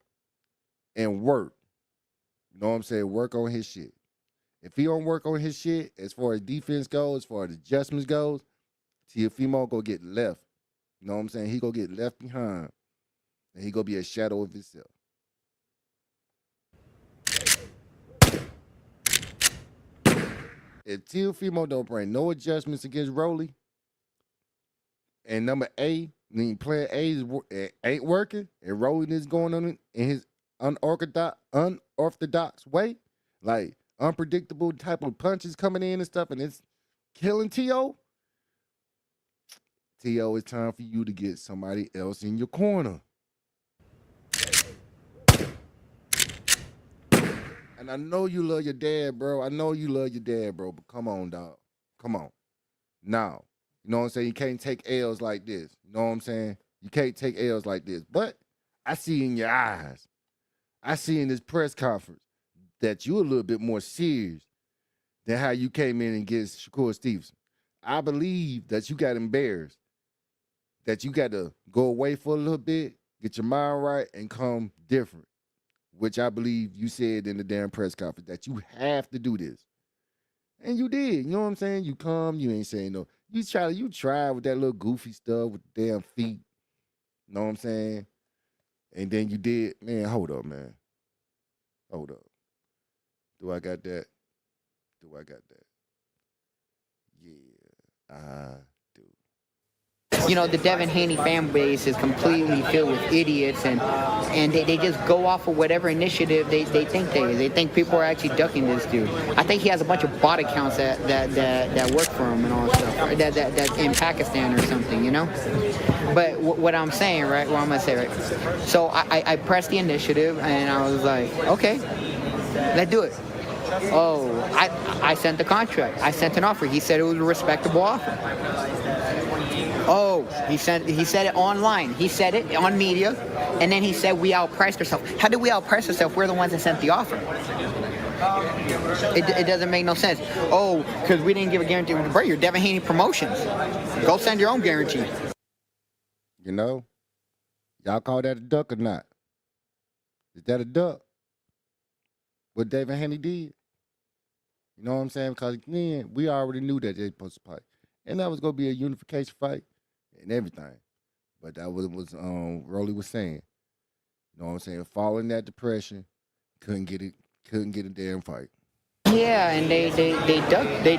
and work. You know what I'm saying? Work on his shit. If he don't work on his shit, as far as defense goes, as far as adjustments goes, Teofimo go get left. You know what I'm saying? He go get left behind. And he go be a shadow of himself. If Teofimo don't bring no adjustments against Rollie, and number A, plan A ain't working, and Rollie is going on in his unorthodox way, like unpredictable type of punches coming in and stuff, and it's killing T.O., it's time for you to get somebody else in your corner. And I know you love your dad, bro. I know you love your dad, bro. But come on, dog. Come on. Now, you know what I'm saying? You can't take L's like this. You know what I'm saying? You can't take L's like this. But I see in your eyes, I see in this press conference that you're a little bit more serious than how you came in against Shakur Stevenson. I believe that you got embarrassed, that you got to go away for a little bit, get your mind right, and come different. Which I believe you said in the damn press conference that you have to do this. And you did. You know what I'm saying? You come, you ain't saying no. You try with that little goofy stuff with the damn feet. You know what I'm saying? And then you did. Man, hold up, man. Hold up. Do I got that? Do I got that? Yeah, I do. you know, the Devin Haney fan base is completely filled with idiots, and they just go off of whatever initiative they think they is. They think people are actually ducking this dude. I think he has a bunch of bot accounts that work for him and all stuff, that in Pakistan or something, you know. But what I'm saying, right? What I'm gonna say, right? So I pressed the initiative, and I was like, okay, let's do it. Oh, I sent the contract. I sent an offer. He said it was a respectable offer. Oh, he said it online. He said it on media, and then he said we outpriced ourselves. How did we outprice ourselves? We're the ones that sent the offer. It doesn't make no sense. Oh, because we didn't give a guarantee. Bro, you're Devin Haney Promotions. Go send your own guarantee. You know, y'all call that a duck or not? Is that a duck? What David Haney did? You know what I'm saying? Because then we already knew that they supposed to fight, and that was gonna be a unification fight and everything. But that was Rollie was saying. You know what I'm saying? Following that depression, couldn't get a damn fight. Yeah, and they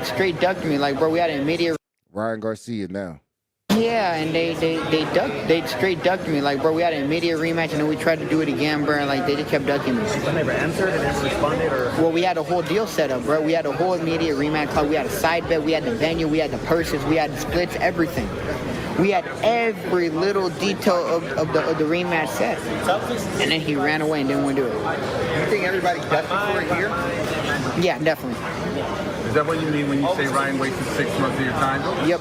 straight ducked me. Like, bro, we had an immediate. Ryan Garcia now. Yeah, and they straight ducked me. Like, bro, we had an immediate rematch, and then we tried to do it again, bro. Like, they just kept ducking me. They never answered and never responded, or? Well, we had a whole deal set up, bro. We had a whole immediate rematch club. We had a side bet. We had the venue. We had the purses. We had the splits. Everything. We had every little detail of the rematch set. And then he ran away and didn't want to do it. You think everybody ducked you for a year? Yeah, definitely. Is that what you mean when you say Ryan wasted 6 months of your time? Yep.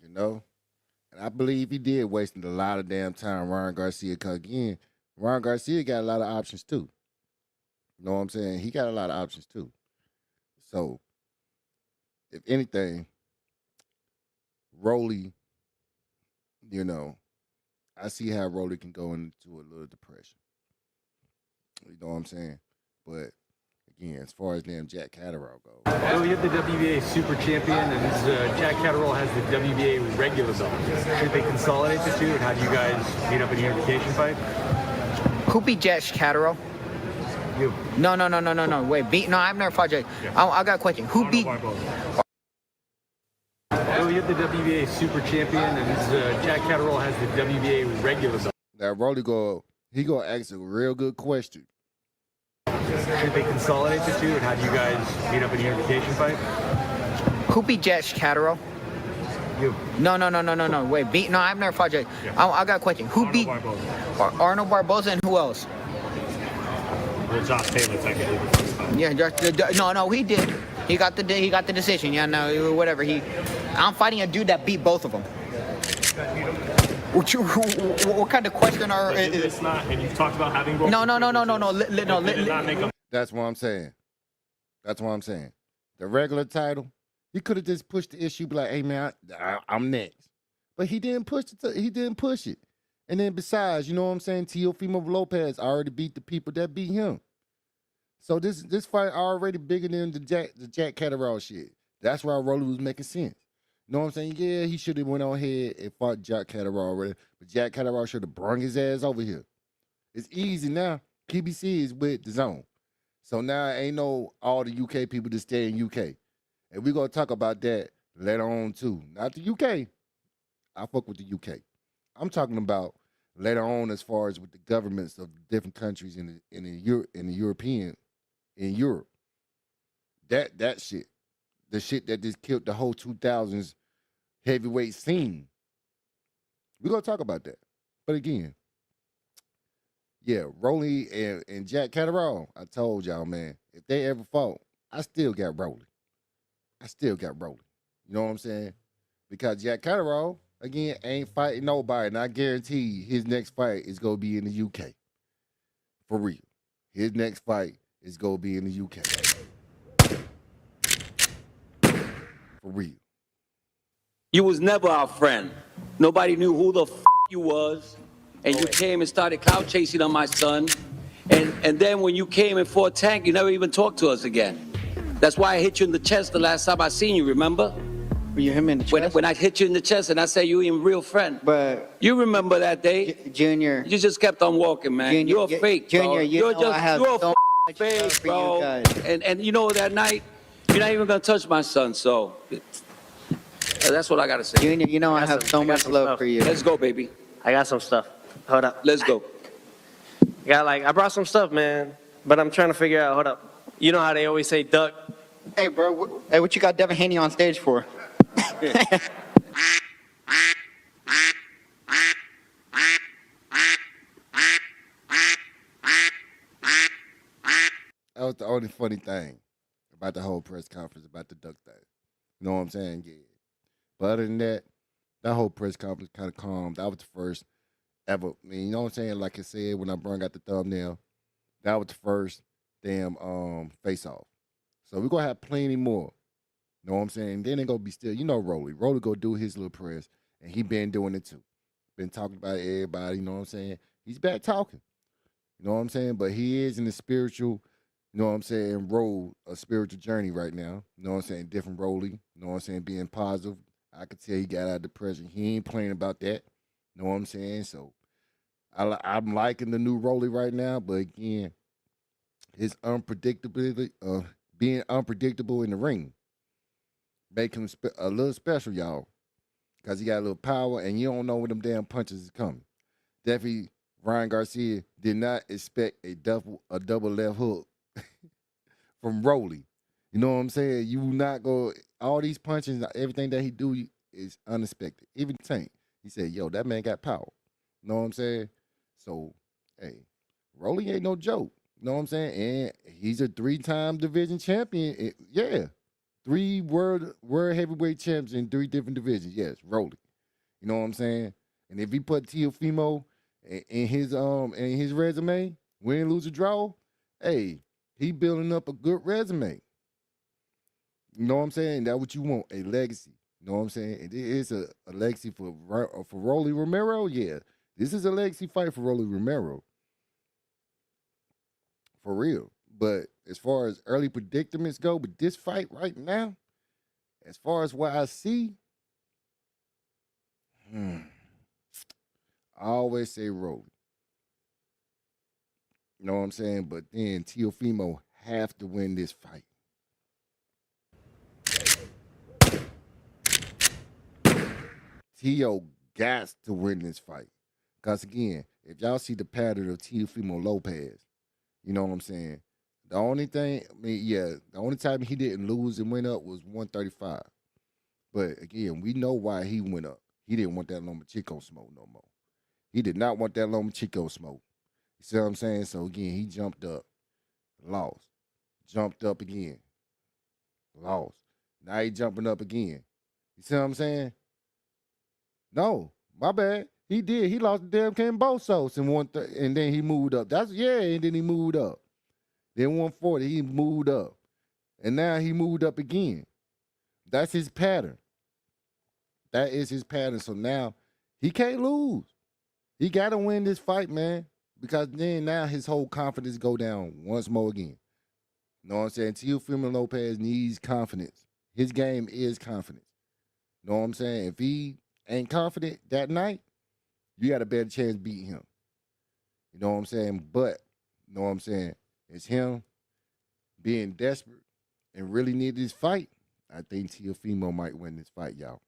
You know, and I believe he did wasting a lot of damn time, Ryan Garcia, because again, Ryan Garcia got a lot of options too. You know what I'm saying? He got a lot of options too. So, if anything, Rollie, you know, I see how Rollie can go into a little depression. You know what I'm saying? But again, as far as damn Jack Catterall goes. So you have the WBA super champion, and Jack Catterall has the WBA regular belt. Should they consolidate the two, and have you guys meet up in a unification fight? Who beat Jack Catterall? You. No. Wait, no, I've never fought Jack. Yeah. I got a question. Who beat? So you have the WBA super champion, and Jack Catterall has the WBA regular belt. Now Rollie he gonna ask a real good question. Should they consolidate the two, and have you guys meet up in a unification fight? Who beat Jack Catterall? You. No. Wait, no, I've never fought Jack. Yeah. I got a question. Who beat Arnold Barboza, and who else? Well, Josh Taylor technically the first time. Yeah, no, he did. He got the decision. Yeah, no, whatever. I'm fighting a dude that beat both of them. What kind of question are? It's not, and you've talked about having both. No. That's what I'm saying. The regular title, he could have just pushed the issue, be like, "Hey man, I'm next," but he didn't push it. He didn't push it. And then besides, you know what I'm saying? Teofimo Lopez already beat the people that beat him. So this fight already bigger than the Jack Catterall shit. That's why Rollie was making sense. You know what I'm saying? Yeah, he should have went on ahead and fought Jack Catterall already, but Jack Catterall should have brung his ass over here. It's easy now. PBC is with the zone. So now ain't no all the UK people to stay in UK. And we're going to talk about that later on too. Not the UK. I fuck with the UK. I'm talking about later on as far as with the governments of different countries in Europe. That shit. The shit that just killed the whole 2000s heavyweight scene. We're going to talk about that. But again, yeah, Rollie and Jack Catterall, I told y'all, man, if they ever fought, I still got Rollie. You know what I'm saying? Because Jack Catterall, again, ain't fighting nobody, and I guarantee his next fight is going to be in the UK. For real. His next fight is going to be in the UK. For real. You was never our friend. Nobody knew who the f you was. And you came and started clout chasing on my son. And then when you came and fought Tank, you never even talked to us again. That's why I hit you in the chest the last time I seen you, remember? You hit me in the chest? When I hit you in the chest and I said you ain't a real friend. But you remember that day? Junior. You just kept on walking, man. Junior, you're a fake, bro. Junior, you're so a fake, bro. And you know that night, you're not even gonna touch my son, so. That's what I gotta say. Junior, you know I have so much love for you. Let's go, baby. I got some stuff. Hold up. Let's go. I brought some stuff, man. But I'm trying to figure out, hold up. You know how they always say duck? Hey, bro, what you got Devin Haney on stage for? That was the only funny thing about the whole press conference about the duck thing. You know what I'm saying? Yeah. But other than that, that whole press conference kind of calm. That was the first ever. I mean, you know what I'm saying? Like I said when I brought out the thumbnail, that was the first damn face off. So we're gonna have plenty more. You know what I'm saying? Then they gonna be still, you know, Rollie. Rollie go do his little press, and he been doing it too. Been talking about everybody, you know what I'm saying? He's back talking. You know what I'm saying? But he is in the spiritual, you know what I'm saying, role, a spiritual journey right now. You know what I'm saying? Different Rollie. You know what I'm saying? Being positive. I could tell he got out of depression. He ain't playing about that. You know what I'm saying? So I'm liking the new Rollie right now, but again, his unpredictability, being unpredictable in the ring, make him a little special, y'all. Because he got a little power, and you don't know when them damn punches is coming. Definitely, Ryan Garcia did not expect a double left hook from Rollie. You know what I'm saying? You not go, all these punches, everything that he do is unexpected. Even Tank, he said, yo, that man got power. You know what I'm saying? So, hey, Rollie ain't no joke. You know what I'm saying? And he's a 3-time division champion. Yeah. 3 world heavyweight champs in 3 different divisions. Yes, Rollie. You know what I'm saying? And if he put TEOFIMO in his resume, win, lose, or draw, hey, he building up a good resume. You know what I'm saying? That's what you want, a legacy. You know what I'm saying? And it is a legacy for Rollie Romero. Yeah, this is a legacy fight for Rollie Romero. For real. But as far as early predicaments go with this fight right now, as far as what I see, I always say Rollie. You know what I'm saying? But then TEOFIMO have to win this fight. Teo got to win this fight. Because again, if y'all see the pattern of TEOFIMO Lopez, you know what I'm saying? The only thing, the only time he didn't lose and went up was 135. But again, we know why he went up. He didn't want that Lomachenko smoke no more. He did not want that Lomachenko smoke. You see what I'm saying? So again, he jumped up, lost. Jumped up again, lost. Now he jumping up again. You see what I'm saying? No, my bad. He did. He lost the damn Cambosos in and then he moved up. And then he moved up. Then 140, he moved up. And now he moved up again. That's his pattern. That is his pattern. So now he can't lose. He got to win this fight, man. Because then now his whole confidence go down once more again. You know what I'm saying? TEOFIMO Lopez needs confidence. His game is confidence. You know what I'm saying? If he ain't confident that night, you got a better chance beating him. You know what I'm saying? But, you know what I'm saying? It's him being desperate and really need this fight. I think TEOFIMO might win this fight, y'all.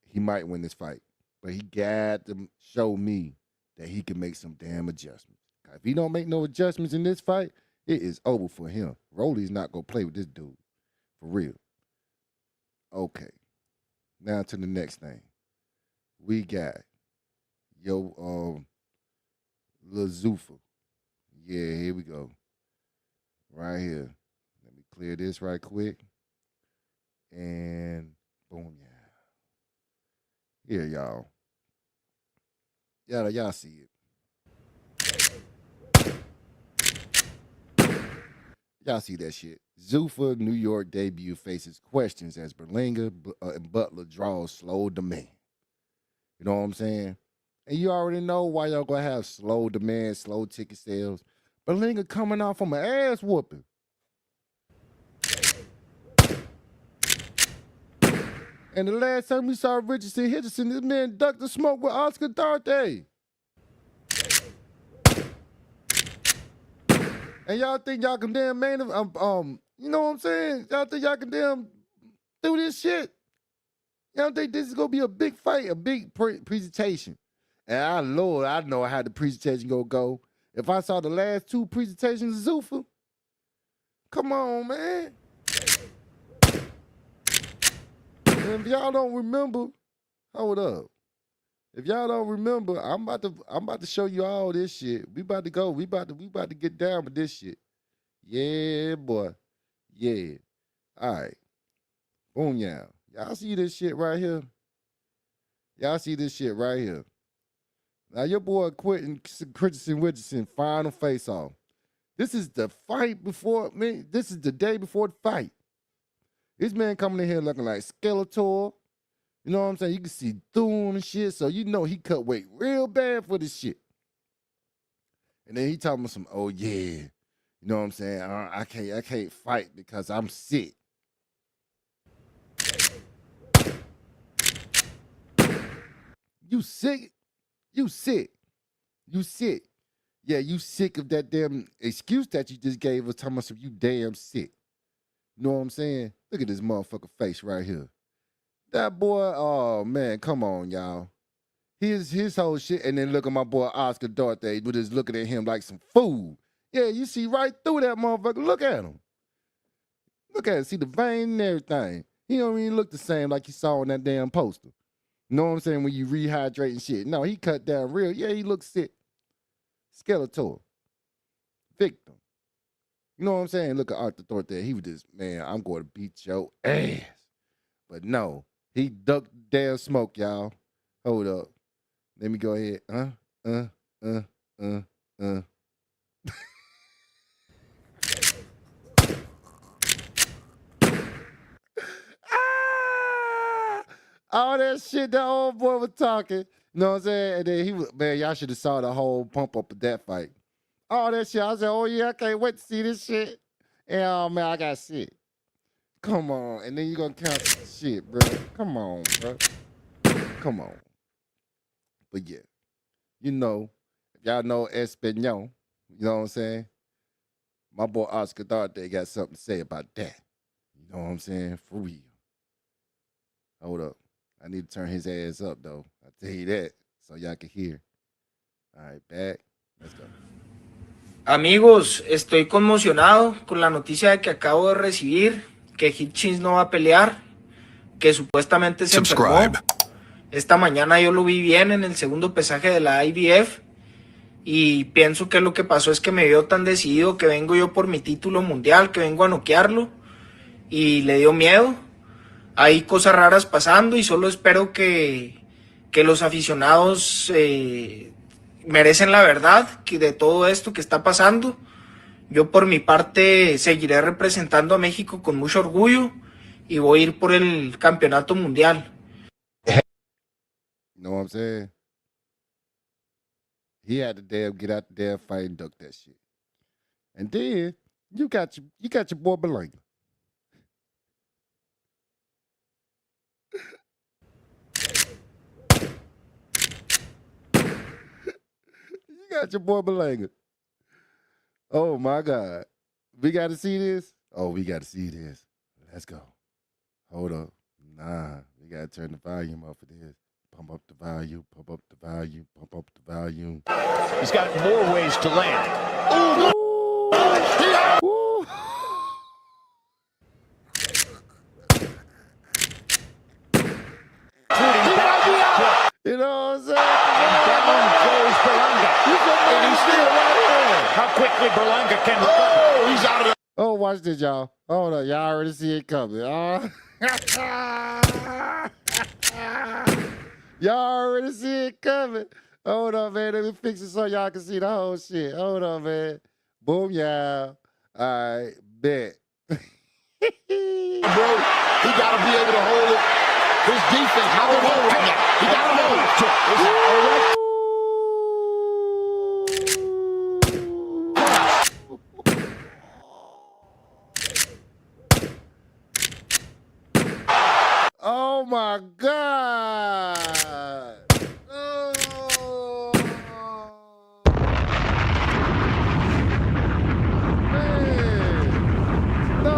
He might win this fight. But he got to show me that he can make some damn adjustments. If he don't make no adjustments in this fight, it is over for him. Rollie's not going to play with this dude. For real. Okay. Now to the next thing. We got Lil ZUFFA. Yeah, here we go. Right here. Let me clear this right quick. And boom, yeah. Here, y'all. Y'all see it. Y'all see that shit. ZUFFA New York debut faces questions as Berlinger and Butler draws slow demand. You know what I'm saying? And you already know why y'all gonna have slow demand, slow ticket sales. Berlinger coming off from an ass whooping. And the last time we saw Richardson Henderson, this man ducked the smoke with Oscar Darte. And y'all think y'all can damn you know what I'm saying? Y'all think y'all can damn through this shit. You don't think this is gonna be a big fight, a big presentation? And Lord, I know how the presentation gonna go. If I saw the last two presentations of ZUFFA, come on, man. And if y'all don't remember, hold up. If y'all don't remember, I'm about to show you all this shit. We about to go. We about to get down with this shit. Yeah, boy. Yeah. All right. Boom, yeah. Y'all see this shit right here? Y'all see this shit right here. Now, your boy Christian Richardson, final face-off. This is the fight before, man, this is the day before the fight. This man coming in here looking like Skeletor. You know what I'm saying? You can see through him and shit, so you know he cut weight real bad for this shit. And then he talking about some, oh, yeah. You know what I'm saying? I can't fight because I'm sick. You sick? You sick. You sick. Yeah, you sick of that damn excuse that you just gave us talking about some you damn sick. You know what I'm saying? Look at this motherfucker face right here. That boy, oh man, come on, y'all. His whole shit, and then look at my boy Oscar Dorte with his looking at him like some fool. Yeah, you see right through that motherfucker. Look at him. Look at it. See the vein and everything. He don't even look the same like you saw on that damn poster. You know what I'm saying? When you rehydrate and shit. No, he cut down real. Yeah, he looks sick. Skeletor. Victim. You know what I'm saying? Look at Arthur Thorpe there. He was just, man, I'm going to beat your ass. But no, he ducked damn smoke, y'all. Hold up. Let me go ahead. All that shit that old boy was talking. You know what I'm saying? And then he was, man, y'all should have saw the whole pump up of that fight. All that shit. I said, oh yeah, I can't wait to see this shit. And oh man, I got sick. Come on. And then you gonna count shit, bro. Come on, bro. Come on. But yeah, you know, if y'all know Espanol, you know what I'm saying? My boy Oscar Darte got something to say about that. You know what I'm saying? For real. Hold up. I need to turn his ass up, though. I'll tell you that, so y'all can hear. All right, back. Let's go. Amigos, estoy conmocionado con la noticia de que acabo de recibir que Hitchins no va a pelear, que supuestamente se enfermó. Esta mañana yo lo vi bien en el segundo pesaje de la IBF y pienso que lo que pasó es que me vio tan decidido que vengo yo por mi título mundial, que vengo a noquearlo y le dio miedo. Hay cosas raras pasando y solo espero que los aficionados merecen la verdad que de todo esto que está pasando. Yo por mi parte seguiré representando a México con mucho orgullo y voy a ir por el campeonato mundial. You know what I'm saying? He had to damn get out the damn fight and duck that shit. And then you got your boy Belanga. You got your boy Belanga. Oh my God. We got to see this? Oh, we got to see this. Let's go. Hold up. Nah, we got to turn the volume up for this. Pump up the volume, pump up the volume, pump up the volume. He's got more ways to land. Ooh. Ooh. You know what I'm saying? Down goes Berlanga. And he's still right here. How quickly Berlanga can recover. Oh, he's out of the... Oh, watch this, y'all. Hold on. Y'all already see it coming. Y'all already see it coming. Hold on, man. Let me fix it so y'all can see the whole shit. Hold on, man. Boom, y'all. All right, bet. Bro, he got to be able to hold it. His defense, how they hold right now. He got to hold it. Oh my God. Oh. Man. No.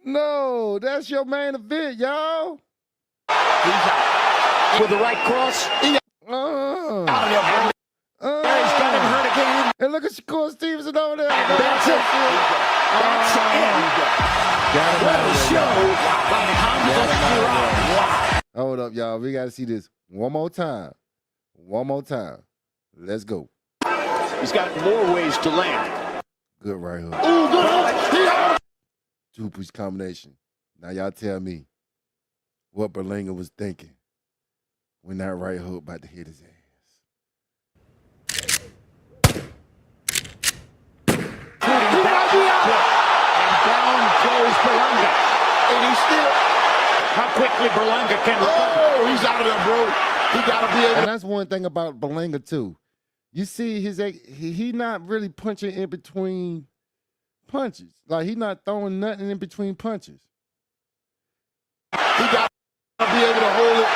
No. Yo, that's your main event, y'all. With the right cross. He's got him hurt again. And look at Shakur Stevenson over there. That's it. That's it. Hold up, y'all. We got to see this one more time. One more time. Let's go. He's got more ways to land. Good right hook. Ooh, good hook. Two-piece combination. Now y'all tell me what Berlanga was thinking when that right hook about to hit his ass. And down goes Berlanga. And he's still. How quickly Berlanga can recover. Oh, he's out of there, bro. He got to be able. And that's one thing about Berlanga too. You see, he not really punching in between punches. Like, he not throwing nothing in between punches. He got to be able to hold it.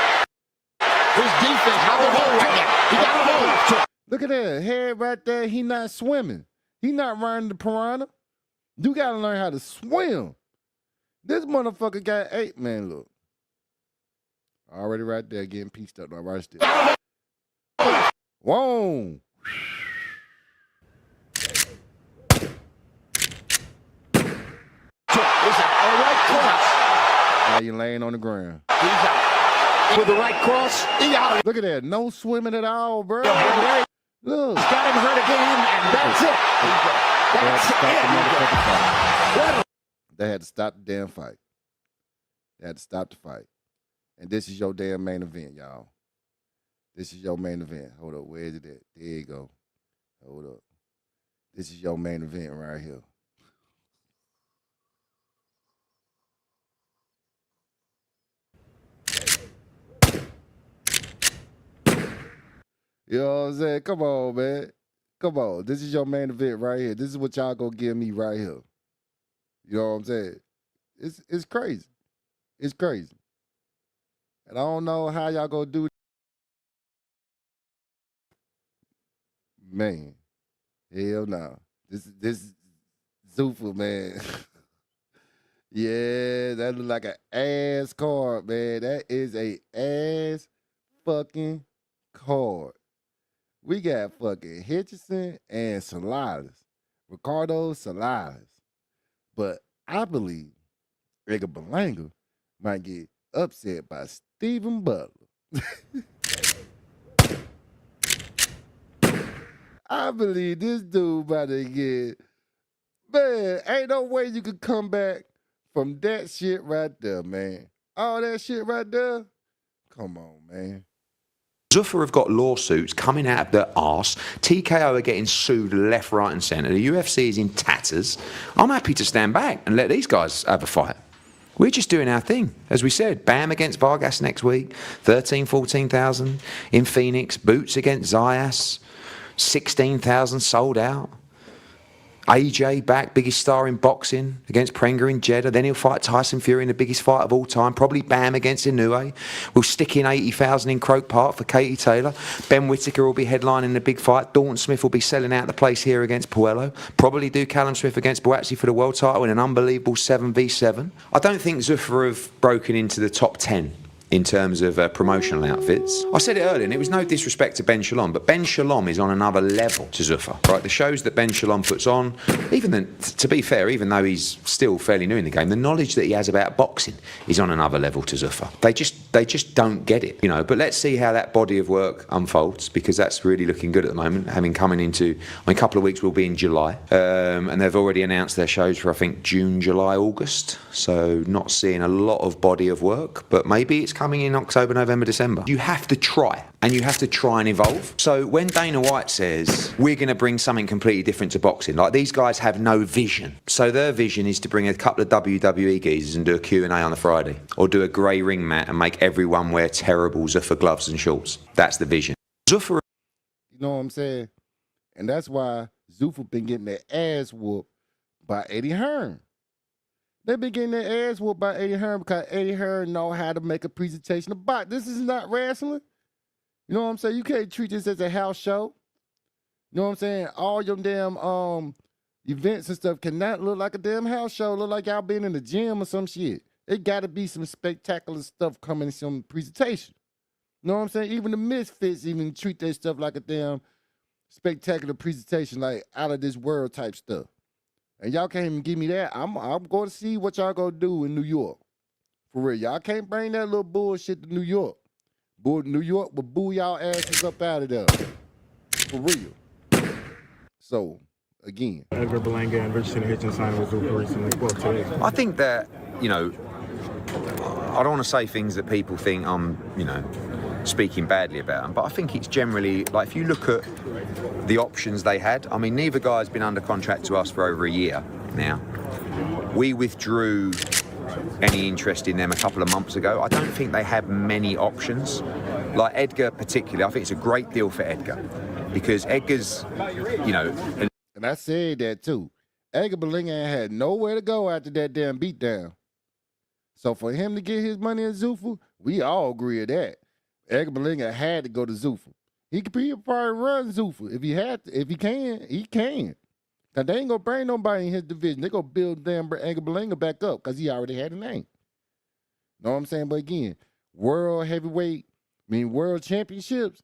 His defense, how to hold right now. He got to hold it. Look at that head right there. He not swimming. He not riding the piranha. You got to learn how to swim. This motherfucker got 8, man, look. Already right there getting pieced up. Now, right still. Whoa. Now you're laying on the ground. He's out. With the right cross, he out. Look at that. No swimming at all, bro. Look. He's got him hurt again, and that's it. They had to stop the damn fight. They had to stop the fight. And this is your damn main event, y'all. This is your main event. Hold up. Where is it at? There you go. Hold up. This is your main event right here. You know what I'm saying? Come on, man. Come on. This is your main event right here. This is what y'all gonna give me right here. You know what I'm saying? It's crazy. It's crazy. And I don't know how y'all gonna do it. Man. Hell no. This Zuffa, man. Yeah, that look like an ass card, man. That is a ass fucking card. We got fucking Hitchison and Salinas. Ricardo Salinas. But I believe Edgar Berlanga might get upset by Stephen Butler. I believe this dude about to get, man, ain't no way you could come back from that shit right there, man. All that shit right there, come on, man. Zuffa have got lawsuits coming out of their arse. TKO are getting sued left, right and centre. The UFC is in tatters. I'm happy to stand back and let these guys have a fight. We're just doing our thing. As we said, Bam against Vargas next week, 14,000 in Phoenix. Boots against Zayas, 16,000 sold out. AJ back, biggest star in boxing, against Prenger in Jeddah. Then he'll fight Tyson Fury in the biggest fight of all time. Probably Bam against Inoue. We'll stick in 80,000 in Croke Park for Katie Taylor. Ben Whittaker will be headlining the big fight. Dalton Smith will be selling out the place here against Puello. Probably do Callum Smith against Boatsy for the world title in an unbelievable 7v7. I don't think Zuffa have broken into the top 10 in terms of promotional outfits. I said it earlier, and it was no disrespect to Ben Shalom, but Ben Shalom is on another level to Zuffa. Right, the shows that Ben Shalom puts on, even then, to be fair, even though he's still fairly new in the game, the knowledge that he has about boxing is on another level to Zuffa. They just don't get it, you know. But let's see how that body of work unfolds, because that's really looking good at the moment. Having coming into, a couple of weeks will be in July, and they've already announced their shows for I think June, July, August. So not seeing a lot of body of work, but maybe it's coming in October, November, December. You have to try, and you have to try and evolve. So when Dana White says, we're going to bring something completely different to boxing, like these guys have no vision. So their vision is to bring a couple of WWE geezers and do a Q&A on the Friday, or do a grey ring mat and make everyone wear terrible Zuffa gloves and shorts. That's the vision. Zuffa. You know what I'm saying? And that's why Zuffa been getting their ass whooped by Eddie Hearn. They've been getting their ass whooped by Eddie Hearn because Eddie Hearn know how to make a presentation of boxing. This is not wrestling. You know what I'm saying? You can't treat this as a house show. You know what I'm saying? All your damn, events and stuff cannot look like a damn house show. Look like y'all been in the gym or some shit. It got to be some spectacular stuff coming in some presentation. You know what I'm saying? Even the Misfits even treat their stuff like a damn spectacular presentation, like out of this world type stuff. And y'all can't even give me that. I'm going to see what y'all going to do in New York. For real. Y'all can't bring that little bullshit to New York. New York will boo y'all asses up out of there. For real. So, again. Edgar Berlanga and Richardson Hitchens signed with ZUFFA recently. Well, today. I think that, you know, I don't want to say things that people think I'm, you know, speaking badly about them, but I think it's generally, like, if you look at the options they had, I mean, neither guy's been under contract to us for over a year now. We withdrew any interest in them a couple of months ago. I don't think they have many options. Like Edgar particularly, I think it's a great deal for Edgar because Edgar's, you know... And I said that too. Edgar Berlanga had nowhere to go after that damn beatdown. So for him to get his money in ZUFFA, we all agree with that. Edgar Berlanga had to go to ZUFFA. He could probably run ZUFFA. If he had to, if he can, he can. Cause they ain't gonna bring nobody in his division. They gonna build damn Edgar Berlanga back up because he already had a name. Know what I'm saying? But again, world championships,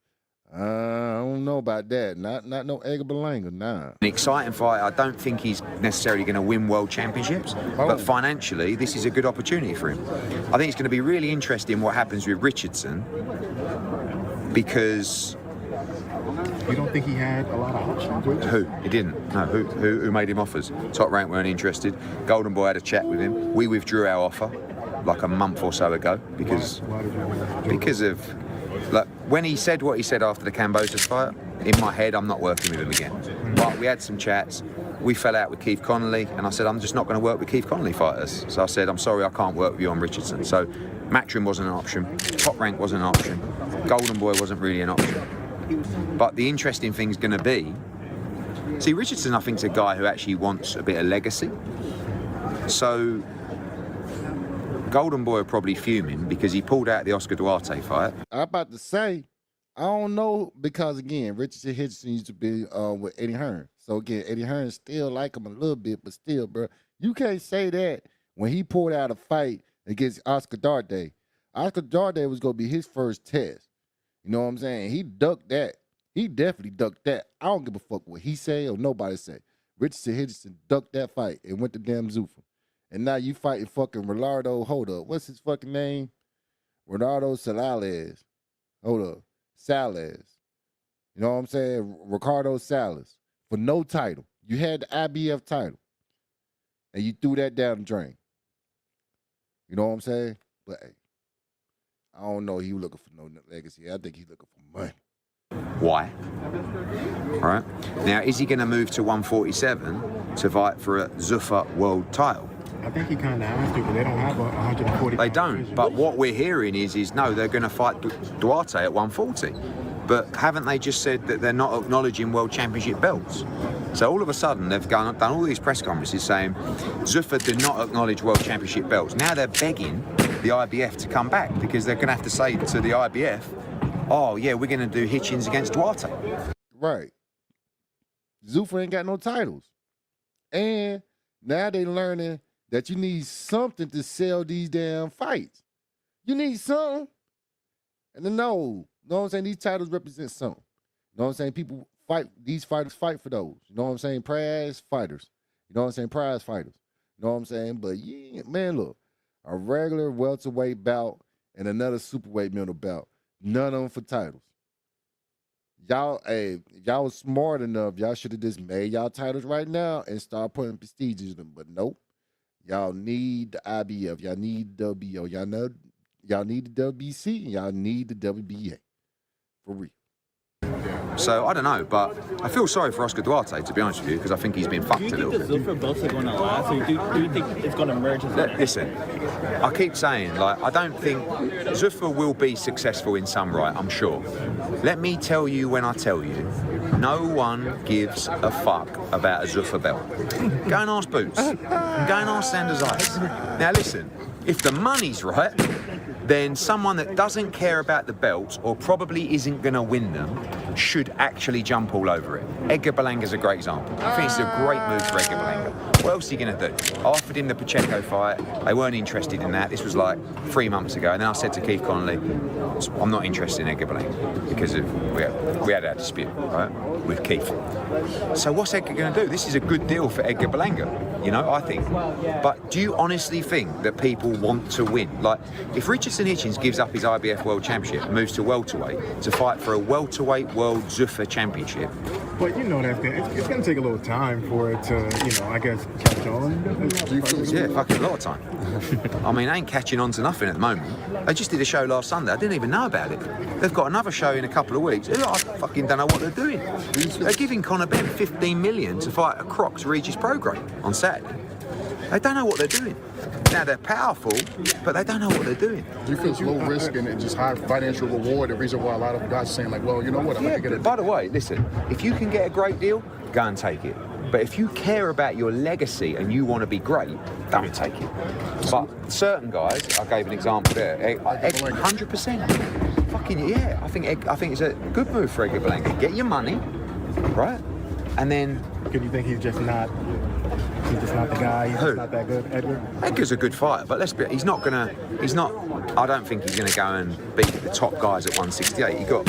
I don't know about that. Not no Edgar Berlanga, nah. An exciting fight. I don't think he's necessarily going to win world championships, but financially, this is a good opportunity for him. I think it's going to be really interesting what happens with Richardson because... You don't think he had a lot of options? Who? He didn't. No, who made him offers? Top Rank weren't interested. Golden Boy had a chat with him. We withdrew our offer like a month or so ago because of... Like, when he said what he said after the Cambosis fight, in my head, I'm not working with him again. But we had some chats. We fell out with Keith Connolly, and I said, I'm just not going to work with Keith Connolly fighters. So I said, I'm sorry, I can't work with you on Richardson. So Matchroom wasn't an option. Top Rank wasn't an option. Golden Boy wasn't really an option. But the interesting thing's going to be, see, Richardson, I think, is a guy who actually wants a bit of legacy. So Golden Boy are probably fuming because he pulled out the Oscar Duarte fight. I'm about to say, I don't know, because again, Richardson Hitchens used to be with Eddie Hearn. So again, Eddie Hearn still like him a little bit, but still, bro, you can't say that when he pulled out a fight against Oscar Duarte. Oscar Duarte was going to be his first test. You know what I'm saying? He ducked that. He definitely ducked that. I don't give a fuck what he say or nobody say. Richardson Hitchens ducked that fight and went to damn ZUFFA. And now you fighting fucking Ronaldo, hold up. What's his fucking name? Ronaldo Salales. Hold up. Salas. You know what I'm saying? Ricardo Salas. For no title. You had the IBF title. And you threw that down the drain. You know what I'm saying? But hey, I don't know. He was looking for no legacy. I think he's looking for money. Why? All right. Now, is he going to move to 147 to fight for a ZUFFA world title? I think he kind of has to, because they don't have a 140. They don't. But what we're hearing is no, they're going to fight Duarte at 140. But haven't they just said that they're not acknowledging world championship belts? So all of a sudden, they've done all these press conferences saying ZUFFA did not acknowledge world championship belts. Now they're begging the IBF to come back because they're going to have to say to the IBF, oh, yeah, we're going to do Hitchens against Duarte. Right. ZUFFA ain't got no titles. And now they learning that you need something to sell these damn fights. You need something. And then no, you know what I'm saying? These titles represent something. You know what I'm saying? People fight, these fighters fight for those. You know what I'm saying? Prize fighters. You know what I'm saying? Prize fighters. You know what I'm saying? But yeah, man, look, a regular welterweight bout and another superweight middle bout. None of them for titles. Y'all, hey, y'all was smart enough. Y'all should have just made y'all titles right now and start putting prestige in them. But nope. Y'all need the IBF. Y'all need the WBO. Y'all know y'all need the WBC and y'all need the WBA. For real. So, I don't know, but I feel sorry for Oscar Duarte, to be honest with you, because I think he's been fucked a little bit. Do you think the ZUFFA belts are going to last, or do you think it's going to merge? Listen, I keep saying, like, I don't think ZUFFA will be successful in some right, I'm sure. Let me tell you when I tell you, no one gives a fuck about a ZUFFA belt. Go and ask Boots. Go and ask Sanders Ice. Now, listen, if the money's right, then someone that doesn't care about the belts or probably isn't going to win them should actually jump all over it. Edgar Belanga's a great example. I think it's a great move for Edgar Belanga. What else are you going to do? I offered him the Pacheco fight. They weren't interested in that. This was like 3 months ago. And then I said to Keith Connolly, I'm not interested in Edgar Belanga because we had our dispute, right, with Keith. So what's Edgar going to do? This is a good deal for Edgar Belanga, you know, I think. But do you honestly think that people want to win? Like, if Richardson Hitchens gives up his IBF World Championship and moves to welterweight to fight for a welterweight World ZUFFA Championship. But you know it's going to take a little time for it to, you know, I guess, catch on. Yeah, fucking a lot of time. I mean, they ain't catching on to nothing at the moment. They just did a show last Sunday. I didn't even know about it. They've got another show in a couple of weeks. I fucking don't know what they're doing. They're giving Conor Benn 15 million to fight a Crocs Regis program on Saturday. They don't know what they're doing. Now, they're powerful, but they don't know what they're doing. Do you feel it's low risk and just high financial reward? The reason why a lot of guys are saying, like, well, you know what, I'm going to get it. By the way, listen, if you can get a great deal, go and take it. But if you care about your legacy and you want to be great, don't take it. But certain guys, I gave an example there, 100%. Fucking yeah, I think it's a good move for Edgar Belanga. Get your money, right? And then... Could you think he's just not the guy? He's just not that good, Edgar? Edgar's a good fighter, but he's not, I don't think he's going to go and beat the top guys at 168. He got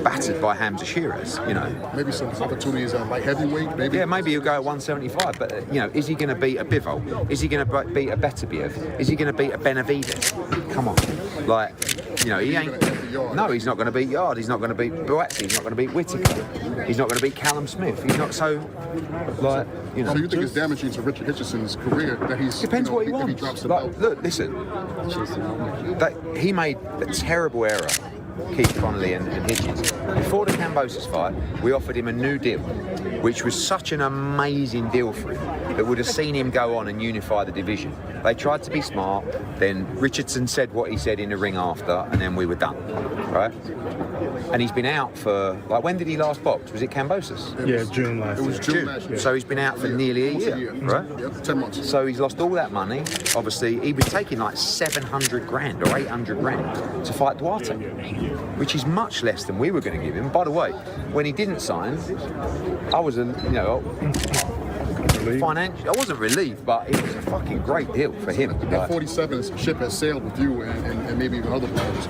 battered by Hamza Shiraz, you know. Maybe some opportunities at light heavyweight, maybe? Yeah, maybe he'll go at 175, but, you know, is he going to beat a Bivol? Is he going to beat a Beterbiev? Is he going to beat a Benavidez? Come on. Like, you know, he ain't... No, he's not going to beat Yard. He's not going to beat Boatsy. He's not going to beat Whittaker. He's not going to beat Callum Smith. He's not so, like, you know... So you think it's damaging to Richard Hitchenson's career that he's... Depends what he wants. If he drops the belt. Look, listen. He made a terrible error, Keith Connolly and Hitchens. Before the Kambosos fight, we offered him a new deal, which was such an amazing deal for him that would have seen him go on and unify the division. They tried to be smart, then Richardson said what he said in the ring after, and then we were done, right? And he's been out for, like, when did he last box? Was it Kambosos? Yeah, June last year. It was June last year. So he's been out for nearly a year, right? Yeah, 10 months. So he's lost all that money. Obviously, he was taking like 700 grand or 800 grand to fight Duarte, which is much less than we were going to give him. By the way, when he didn't sign, I was, financially, I wasn't relieved, but it was a fucking great deal for him. That 47 ship has sailed with you and maybe even other players,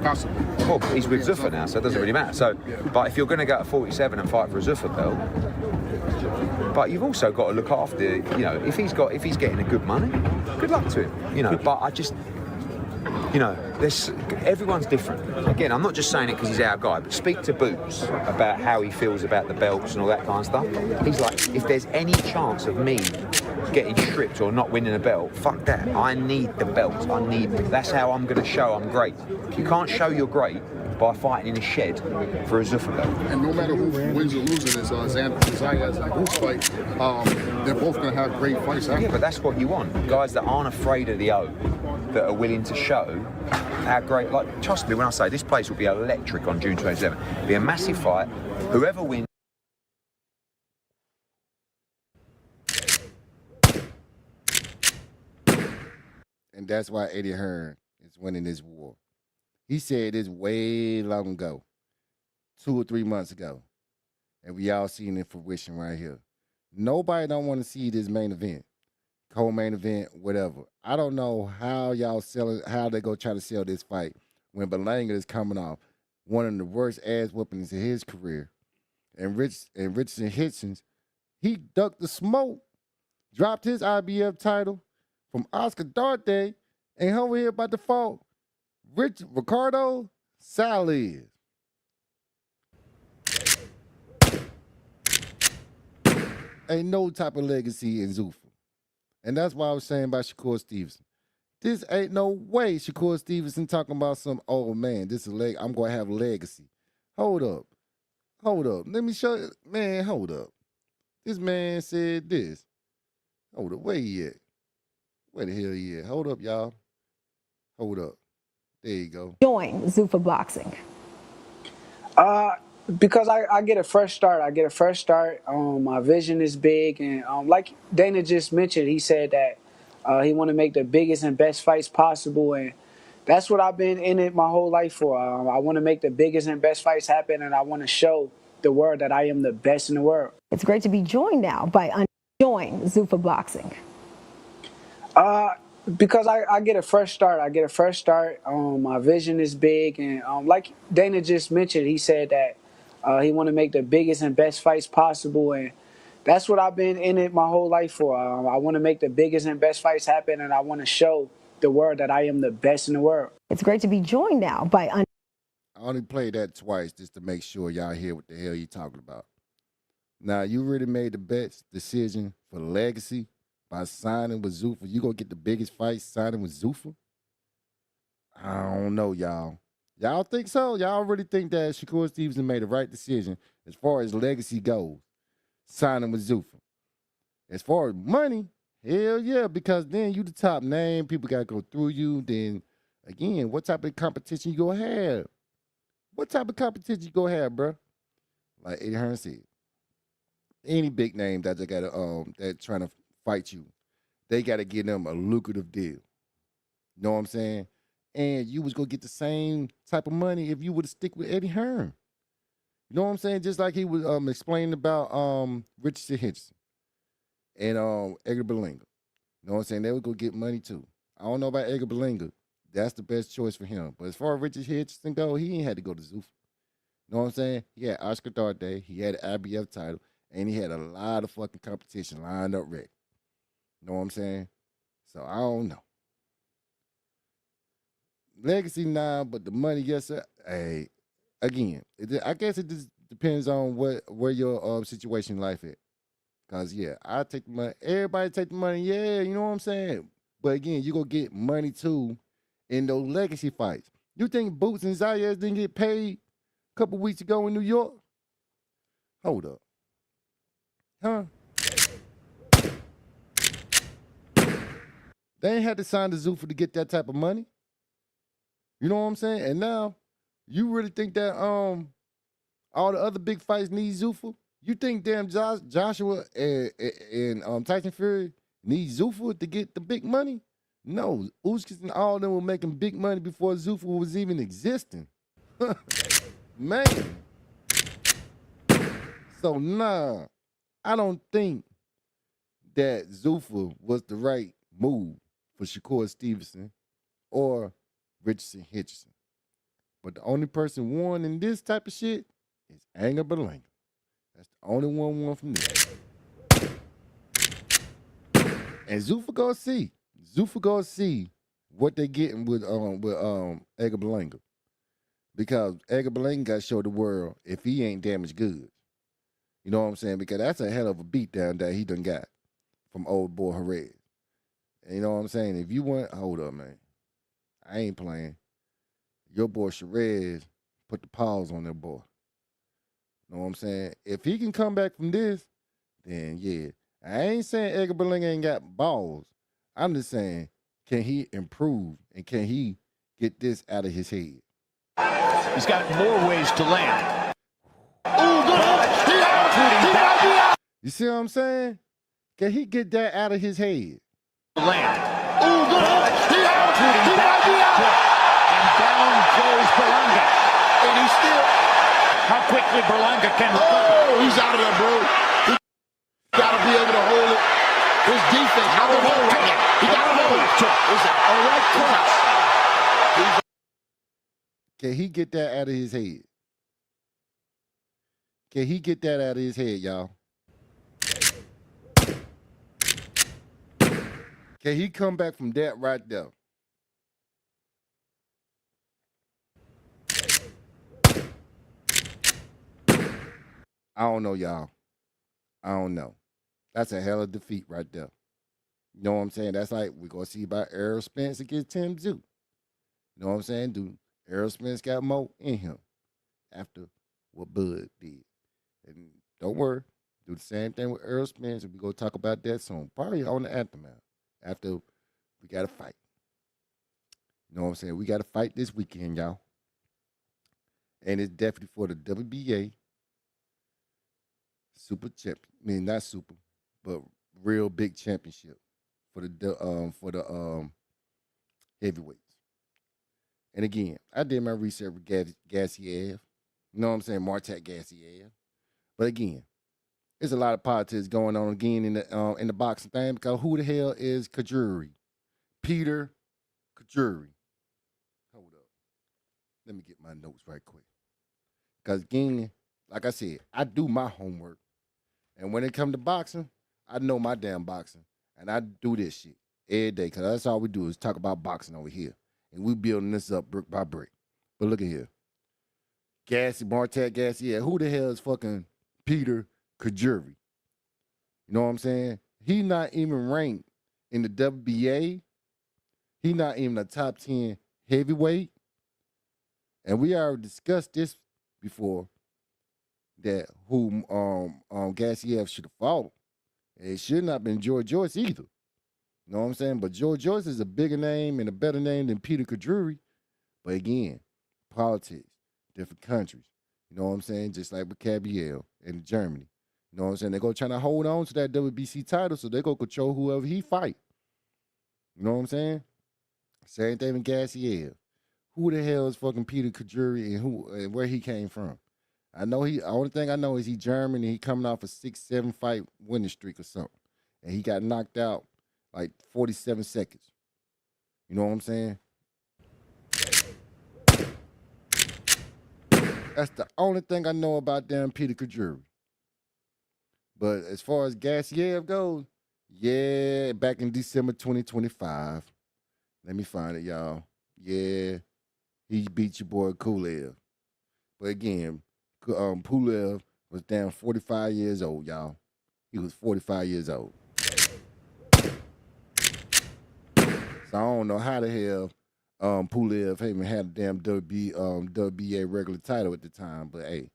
possibly. Well, he's with ZUFFA now, so it doesn't really matter. So, but if you're going to go to 47 and fight for a ZUFFA belt, but you've also got to look after, you know, if he's getting a good money, good luck to him, you know. But I just, you know, everyone's different. Again, I'm not just saying it because he's our guy, but speak to Boots about how he feels about the belts and all that kind of stuff. He's like, if there's any chance of me getting stripped or not winning a belt, fuck that. I need the belt. That's how I'm going to show I'm great. You can't show you're great by fighting in a shed for a ZUFFA belt. And no matter who wins or loses this Xander Zayas and Boots fight, they're both going to have great fights after. Yeah, but that's what you want. Guys that aren't afraid of the O, that are willing to show how great, like, trust me when I say this place will be electric on June 27th. It'll be a massive fight. Whoever wins. And that's why Eddie Hearn is winning this war. He said this way long ago, 2 or 3 months ago. And we all seen it in fruition right here. Nobody don't want to see this main event, co-main event, whatever. I don't know how y'all selling, how they go try to sell this fight when Belanga is coming off one of the worst ass whoopings in his career. And Richardson Hitchens, he ducked the smoke, dropped his IBF title from Oscar Duarte, and over here about to fall Ricardo Salles. Ain't no type of legacy in ZUFFA. And that's why I was saying about Shakur Stevenson. This ain't no way Shakur Stevenson talking about some, oh man, this is I'm going to have a legacy. Hold up. Let me show you. Man, hold up. This man said this. Hold up. Where he at? Where the hell he at? Hold up, y'all. Hold up. There you go. Join ZUFFA Boxing. Because I get a fresh start. My vision is big, and like Dana just mentioned, he said that he want to make the biggest and best fights possible, and That's what I've been in it my whole life for. I want to make the biggest and best fights happen, and I want to show the world that I am the best in the world. It's great to be joined now by join Zuffa Boxing. Because I get a fresh start. I get a fresh start. My vision is big, and like Dana just mentioned, he said that he want to make the biggest and best fights possible, and that's what I've been in it my whole life for. I want to make the biggest and best fights happen, and I want to show the world that I am the best in the world. It's great to be joined now by I only played that twice just to make sure y'all hear what the hell you talking about. Now, you really made the best decision for legacy by signing with Zuffa. You gonna get the biggest fight signing with Zuffa? I don't know, y'all. Y'all think so? Y'all really think that Shakur Stevenson made the right decision as far as legacy goes, signing with Zuffa? As far as money, hell yeah, because then you the top name, people gotta go through you. Then again, what type of competition you gonna have? What type of competition you gonna have, bro? Like Eddie Hearn said, any big name that they gotta that trying to fight you, they gotta give them a lucrative deal. You know what I'm saying? And you was gonna get the same type of money if you would stick with Eddie Hearn. You know what I'm saying? Just like he was explaining about Richardson Henderson and Edgar Berlanga. You know what I'm saying? They would go get money too. I don't know about Edgar Berlanga. That's the best choice for him. But as far as Richard Henderson go, he ain't had to go to Zuffa. You know what I'm saying? He had Oscar Darday, he had an IBF title, and he had a lot of fucking competition lined up ready. You know what I'm saying? So I don't know. Legacy now, but the money, yes, sir. Hey, again, I guess it just depends on where your situation in life is. Cause yeah, I take the money. Everybody take the money. Yeah, you know what I'm saying. But again, you gonna get money too in those legacy fights. You think Boots and Zayas didn't get paid a couple weeks ago in New York? Hold up, huh? They ain't had to sign the Zuffa to get that type of money. You know what I'm saying? And now, you really think that all the other big fights need Zuffa? You think damn Joshua and Tyson Fury need Zuffa to get the big money? No, Usyk and all of them were making big money before Zuffa was even existing. Man. So nah, I don't think that Zuffa was the right move for Shakur Stevenson or Richardson Henderson. But the only person won in this type of shit is Edgar Berlanga. That's the only one won from this. And Zuffa gonna see. Zuffa gonna see what they getting with Edgar Berlanga. Because Edgar Berlanga got to show the world if he ain't damaged goods. You know what I'm saying? Because that's a hell of a beatdown that he done got from old boy Jerez. And you know what I'm saying? If you want, hold up, man. I ain't playing. Your boy Jerez put the paws on that boy. Know what I'm saying? If he can come back from this, then yeah. I ain't saying Edgar Berlanga ain't got balls. I'm just saying, can he improve and can he get this out of his head? He's got more ways to land. You see what I'm saying? Can he get that out of his head? Land. And down goes Berlanga. And he's still. How quickly Berlanga can recover. Oh, he's out of there, bro. He got to be able to hold it. His defense. How to hold right now. He got to hold it. All right, cross. Can he get that out of his head? Can he get that out of his head, y'all? Can he come back from that right there? I don't know, y'all. I don't know. That's a hell of a defeat right there. You know what I'm saying? That's like we're going to see about Errol Spence against Tim Tszyu. You know what I'm saying? Dude, Errol Spence got more in him after what Bud did. And don't worry, do the same thing with Errol Spence, and we're going to talk about that soon. Probably on the aftermath. After we got to fight. You know what I'm saying? We got to fight this weekend, y'all. And it's definitely for the WBA super champion. I mean, not super, but real big championship for the heavyweights. And again, I did my research with Gassiev. You know what I'm saying? Martek Gassiev. But again, there's a lot of politics going on again in the boxing thing, because who the hell is KADIRU? Peter KADIRU. Hold up. Let me get my notes right quick. Because again, like I said, I do my homework. And when it comes to boxing, I know my damn boxing. And I do this shit every day, because that's all we do is talk about boxing over here. And we building this up brick by brick. But look at here. Martek Gassiev. Who the hell is fucking Peter KADIRU? You know what I'm saying? He not even ranked in the WBA. He not even a top 10 heavyweight. And we already discussed this before, that who Gassiev should have fought. It should not have been George Joyce either. You know what I'm saying? But George Joyce is a bigger name and a better name than Peter KADIRU. But again, politics, different countries. You know what I'm saying? Just like with Cabiel in Germany. You know what I'm saying? They're going to try to hold on to that WBC title, so they're going to control whoever he fight. You know what I'm saying? Same thing with Gassiev. Who the hell is fucking Peter KADIRU and where he came from? I know only thing I know is he German and he coming off a 6-7 fight winning streak or something. And he got knocked out like 47 seconds. You know what I'm saying? That's the only thing I know about damn Peter KADIRU. But as far as Gassiev goes, yeah, back in December 2025. Let me find it, y'all. Yeah, he beat your boy Pulev. But again, Pulev was damn 45 years old, y'all. He was 45 years old. So I don't know how the hell Pulev even had a damn WBA regular title at the time. But hey,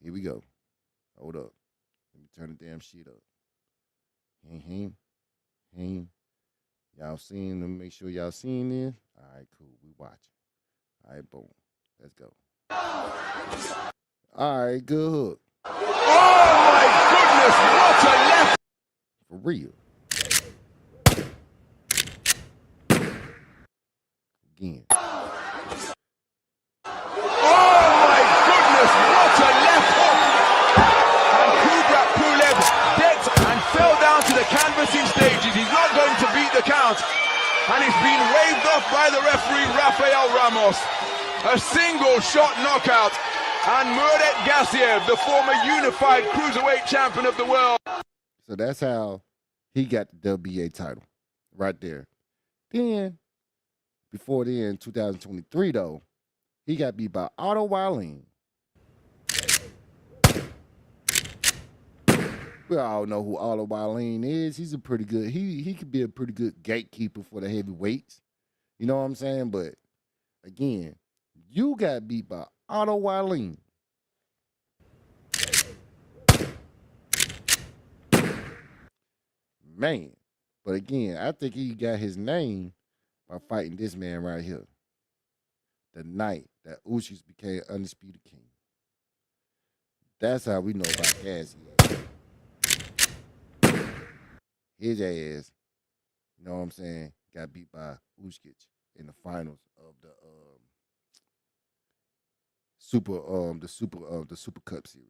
here we go. Hold up. Let me turn the damn shit up. Y'all seen them? Make sure y'all seen this. All right, cool. We watching. All right, boom. Let's go. All right, good hook. Oh my goodness, what a left! For real. Again. Oh my goodness, what a left hook! And Kubrat Pulev decked and fell down to the canvassing stages. He's not going to beat the count. And it's been waved off by the referee, Rafael Ramos. A single shot knockout. And Martek Gassiev, the former unified cruiserweight champion of the world. So that's how he got the WBA title. Right there. Then, before then, 2023, though, he got beat by Otto Wallin. We all know who Otto Wallin is. He's a pretty good, he could be a pretty good gatekeeper for the heavyweights. You know what I'm saying? But, again, you got beat by Otto Wallin. Man. But again, I think he got his name by fighting this man right here. The night that Usyk became undisputed king. That's how we know about Gassiev. His ass, you know what I'm saying, got beat by Usyk in the finals of the Super Cup series.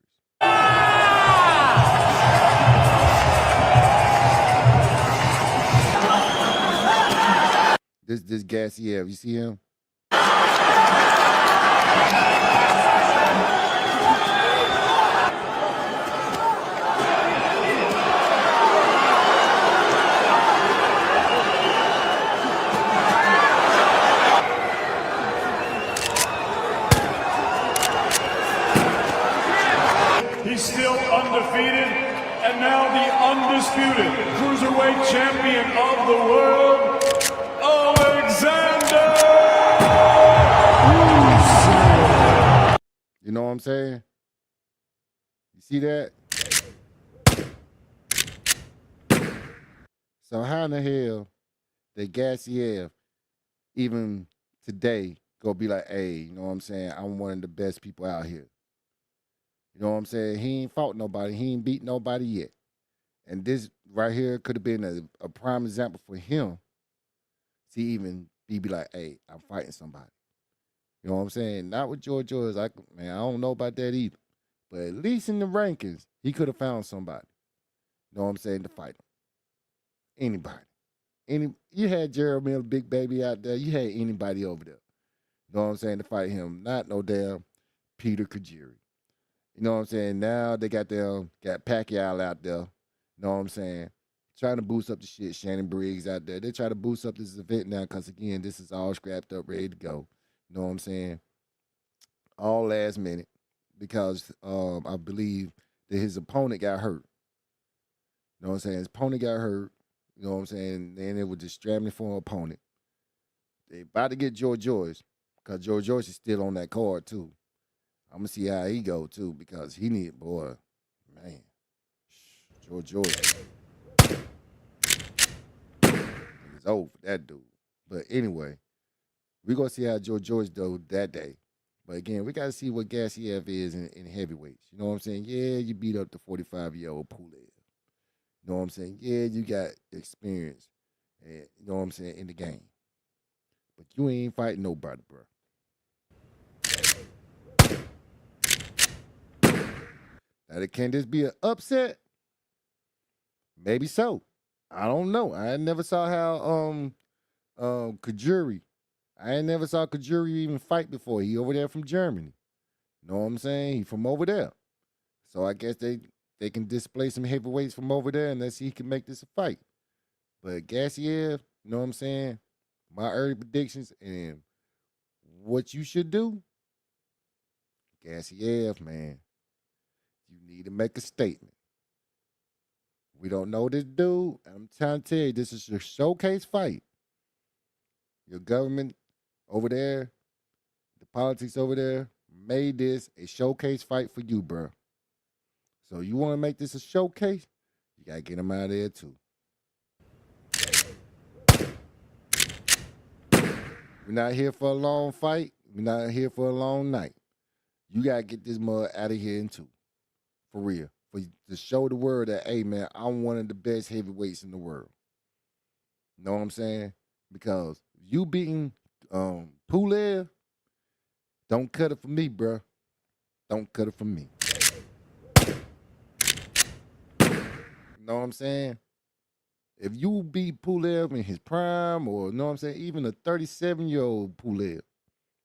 This Gassiev, you see him? He's still undefeated, and now the undisputed cruiserweight champion of the world, Alexander Usyk. You know what I'm saying? You see that? So how in the hell did Gassiev even today go be like, hey, you know what I'm saying? I'm one of the best people out here. You know what I'm saying? He ain't fought nobody. He ain't beat nobody yet. And this right here could have been a prime example for him to even be like, hey, I'm fighting somebody. You know what I'm saying? Not with George Joyce. Man, I don't know about that either. But at least in the rankings, he could have found somebody. You know what I'm saying? To fight him. Anybody. You had Jeremy, Big Baby out there. You had anybody over there. You know what I'm saying? To fight him. Not no damn Peter Kajiri. You know what I'm saying? Now they got Pacquiao out there. You know what I'm saying? Trying to boost up the shit. Shannon Briggs out there. They try to boost up this event now because, again, this is all scrapped up, ready to go. You know what I'm saying? All last minute because I believe that his opponent got hurt. You know what I'm saying? His opponent got hurt. You know what I'm saying? Then it was just strapping for an opponent. They about to get George Joyce because George Joyce is still on that card, too. I'm going to see how he go, too, because he need, boy, man, George Joyce. It's over for that dude. But anyway, we're going to see how George Joyce do that day. But again, we got to see what Gassiev is in heavyweights. You know what I'm saying? Yeah, you beat up the 45-year-old Pulev. You know what I'm saying? Yeah, you got experience, and you know what I'm saying, in the game. But you ain't fighting nobody, bro. Now, can this be an upset? Maybe so. I don't know. I never saw how Kajuri. I ain't never saw Kajuri even fight before. He over there from Germany. You know what I'm saying? He from over there. So I guess they can display some heavyweights from over there and let's see he can make this a fight. But Gassiev, you know what I'm saying? My early predictions and what you should do, Gassiev, man, you need to make a statement. We don't know this dude. I'm trying to tell you, this is a showcase fight. Your government over there, the politics over there, made this a showcase fight for you, bro. So you want to make this a showcase? You got to get him out of there, too. We're not here for a long fight. We're not here for a long night. You got to get this mud out of here, too. For real. To show the world that, hey, man, I'm one of the best heavyweights in the world. Know what I'm saying? Because you beating Pulev, don't cut it for me, bro. Don't cut it for me. Know what I'm saying? If you beat Pulev in his prime, or you know what I'm saying, even a 37-year-old Pulev,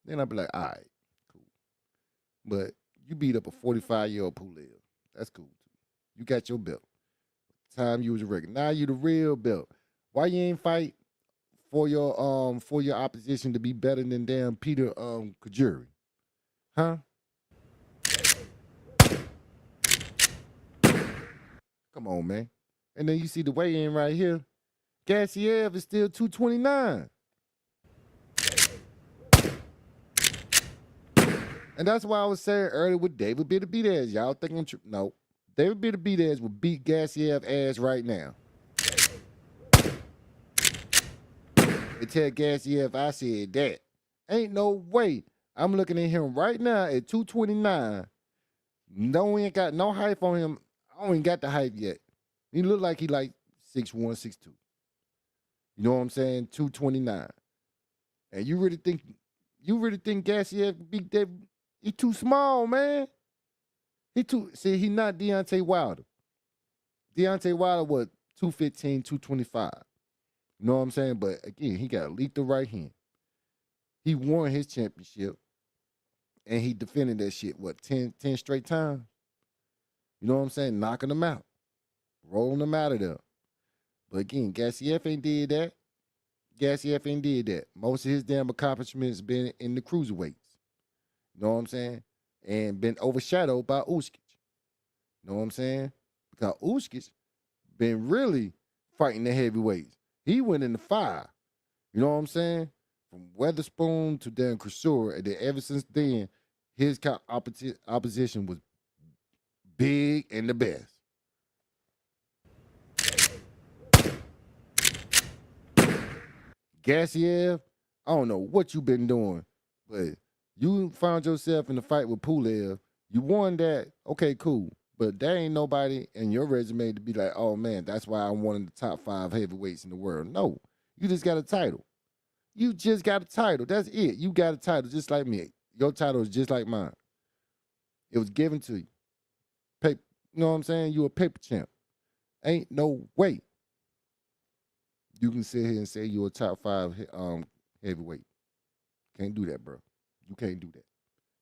then I'll be like, all right, cool. But you beat up a 45-year-old Pulev. That's cool. You got your belt. Time you was a regular. Now you the real belt. Why you ain't fight for your opposition to be better than damn Peter Kajuri? Huh? Come on, man. And then you see the weigh-in right here. Gassiev is still 229. And that's why I was saying earlier with David Benavidez. Y'all think I'm true? No. David Benavidez would beat Gassiev ass right now. And tell Gassiev I said that. Ain't no way. I'm looking at him right now at 229. No, we ain't got no hype on him. I don't even got the hype yet. He look like he like 6'1", 6'2". You know what I'm saying? 229. And you really think Gassiev could beat that? He too small, man. He not Deontay Wilder. Deontay Wilder, what, 215, 225. You know what I'm saying? But again, he got a lethal right hand. He won his championship. And he defended that shit, what, 10 straight times? You know what I'm saying? Knocking them out. Rolling them out of there. But again, Gassiev ain't did that. Gassiev ain't did that. Most of his damn accomplishments been in the cruiserweights. You know what I'm saying? And been overshadowed by Usyk. You know what I'm saying? Because Usyk been really fighting the heavyweights. He went in the fire. You know what I'm saying? From Weatherspoon to Dan Crusher. And then ever since then, his opposition was big and the best. Gassiev, I don't know what you been doing, but you found yourself in a fight with Pulev. You won that. Okay, cool. But there ain't nobody in your resume to be like, oh, man, that's why I'm one of the top 5 heavyweights in the world. No, you just got a title. You just got a title. That's it. You got a title just like me. Your title is just like mine. It was given to you. Paper, you know what I'm saying? You a paper champ. Ain't no way you can sit here and say you're a top 5 heavyweight. Can't do that, bro. You can't do that.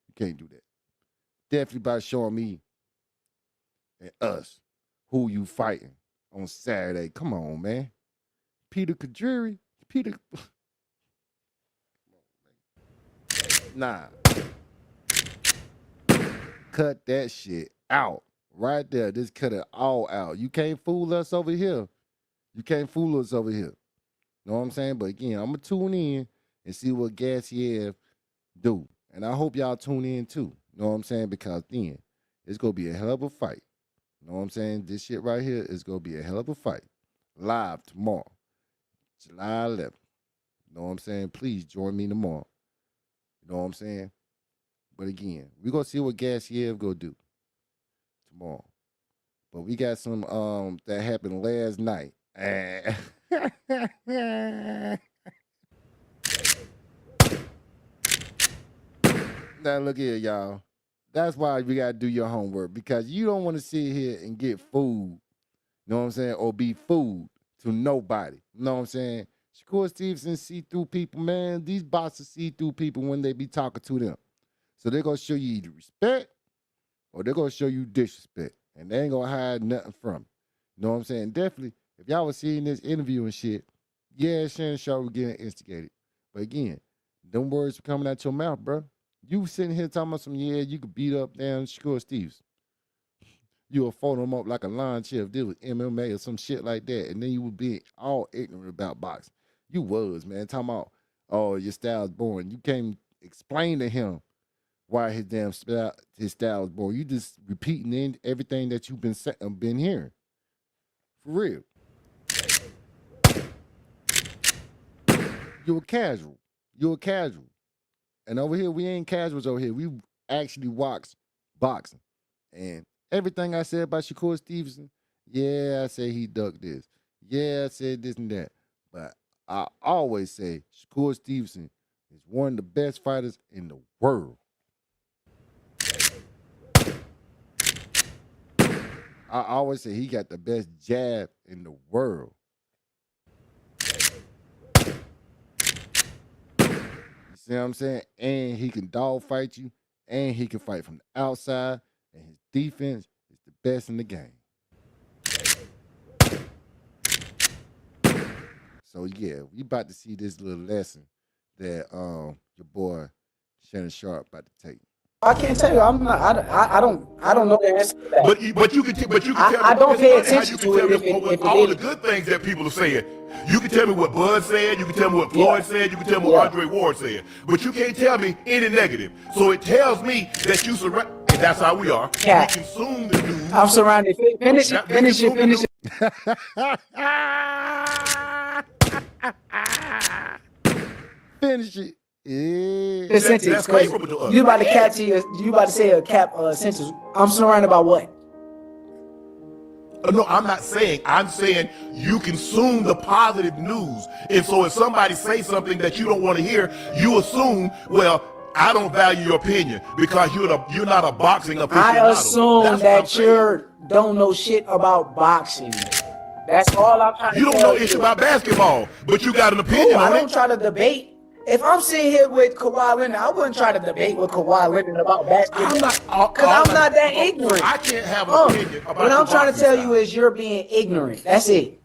You can't do that. Definitely by showing me and us who you fighting on Saturday. Come on, man. Peter Kadiri. Peter. Nah. Cut that shit out. Right there. Just cut it all out. You can't fool us over here. You can't fool us over here. Know what I'm saying? But again, I'm going to tune in and see what GASSIEV do. And I hope y'all tune in too. Know what I'm saying? Because then it's going to be a hell of a fight. Know what I'm saying? This shit right here is going to be a hell of a fight. Live tomorrow, July 11th. Know what I'm saying? Please join me tomorrow. You know what I'm saying? But again, we're going to see what GASSIEV going to do tomorrow. But we got some that happened last night. Now look here, y'all. That's why we gotta do your homework, because you don't want to sit here and get fooled. You know what I'm saying? Or be fooled to nobody. You know what I'm saying? Shakur Stevenson see through people, man. These boxers see through people when they be talking to them. So they're gonna show you either respect or they're gonna show you disrespect. And they ain't gonna hide nothing from it. You know what I'm saying? Definitely, if y'all was seeing this interview and shit, yeah, Shannon Sharp was getting instigated. But again, them words coming out your mouth, bro. You sitting here talking about some, yeah, you could beat up down Shakur Stevenson. You would fold him up like a lawn chair if this was MMA or some shit like that. And then you would be all ignorant about boxing. You was, man, talking about, oh, your style's boring. You can't explain to him why his damn style is boring. You just repeating everything that you've been hearing. For real. You're a casual. You're a casual. And over here, we ain't casuals over here. We actually watch boxing. And everything I said about Shakur Stevenson, yeah, I say he ducked this. Yeah, I said this and that. But I always say Shakur Stevenson is one of the best fighters in the world. I always say he got the best jab in the world. See what I'm saying? And he can dog fight you, and he can fight from the outside, and his defense is the best in the game. So yeah, we about to see this little lesson that your boy Shannon Sharp about to take. I can't tell you. I'm not. I don't know the answer to that. But you can tell me. I don't pay attention to it if all the good things that people are saying. You can tell me what Bud said. You can tell me what Floyd said. You can tell me what Andre Ward said. But you can't tell me any negative. So it tells me that you surround. And that's how we are. Yeah. We consume the news. I'm surrounded. Finish it. Finish it. Finish it. Finish it. Yeah. The sentence. You about to catch you about to say a cap sentence. I'm surrounded by what? No, I'm not saying. I'm saying you consume the positive news. And so if somebody says something that you don't want to hear, you assume, well, I don't value your opinion because you're not a boxing aficionado. I assume that you don't know shit about boxing. That's all I'm trying to You don't know shit about basketball, but you got an opinion on it. I don't try to debate. If I'm sitting here with Kawhi Leonard, I wouldn't try to debate with Kawhi Leonard about basketball. Because I'm not that ignorant. I can't have an opinion about what I'm trying to tell you is you're being ignorant. That's it.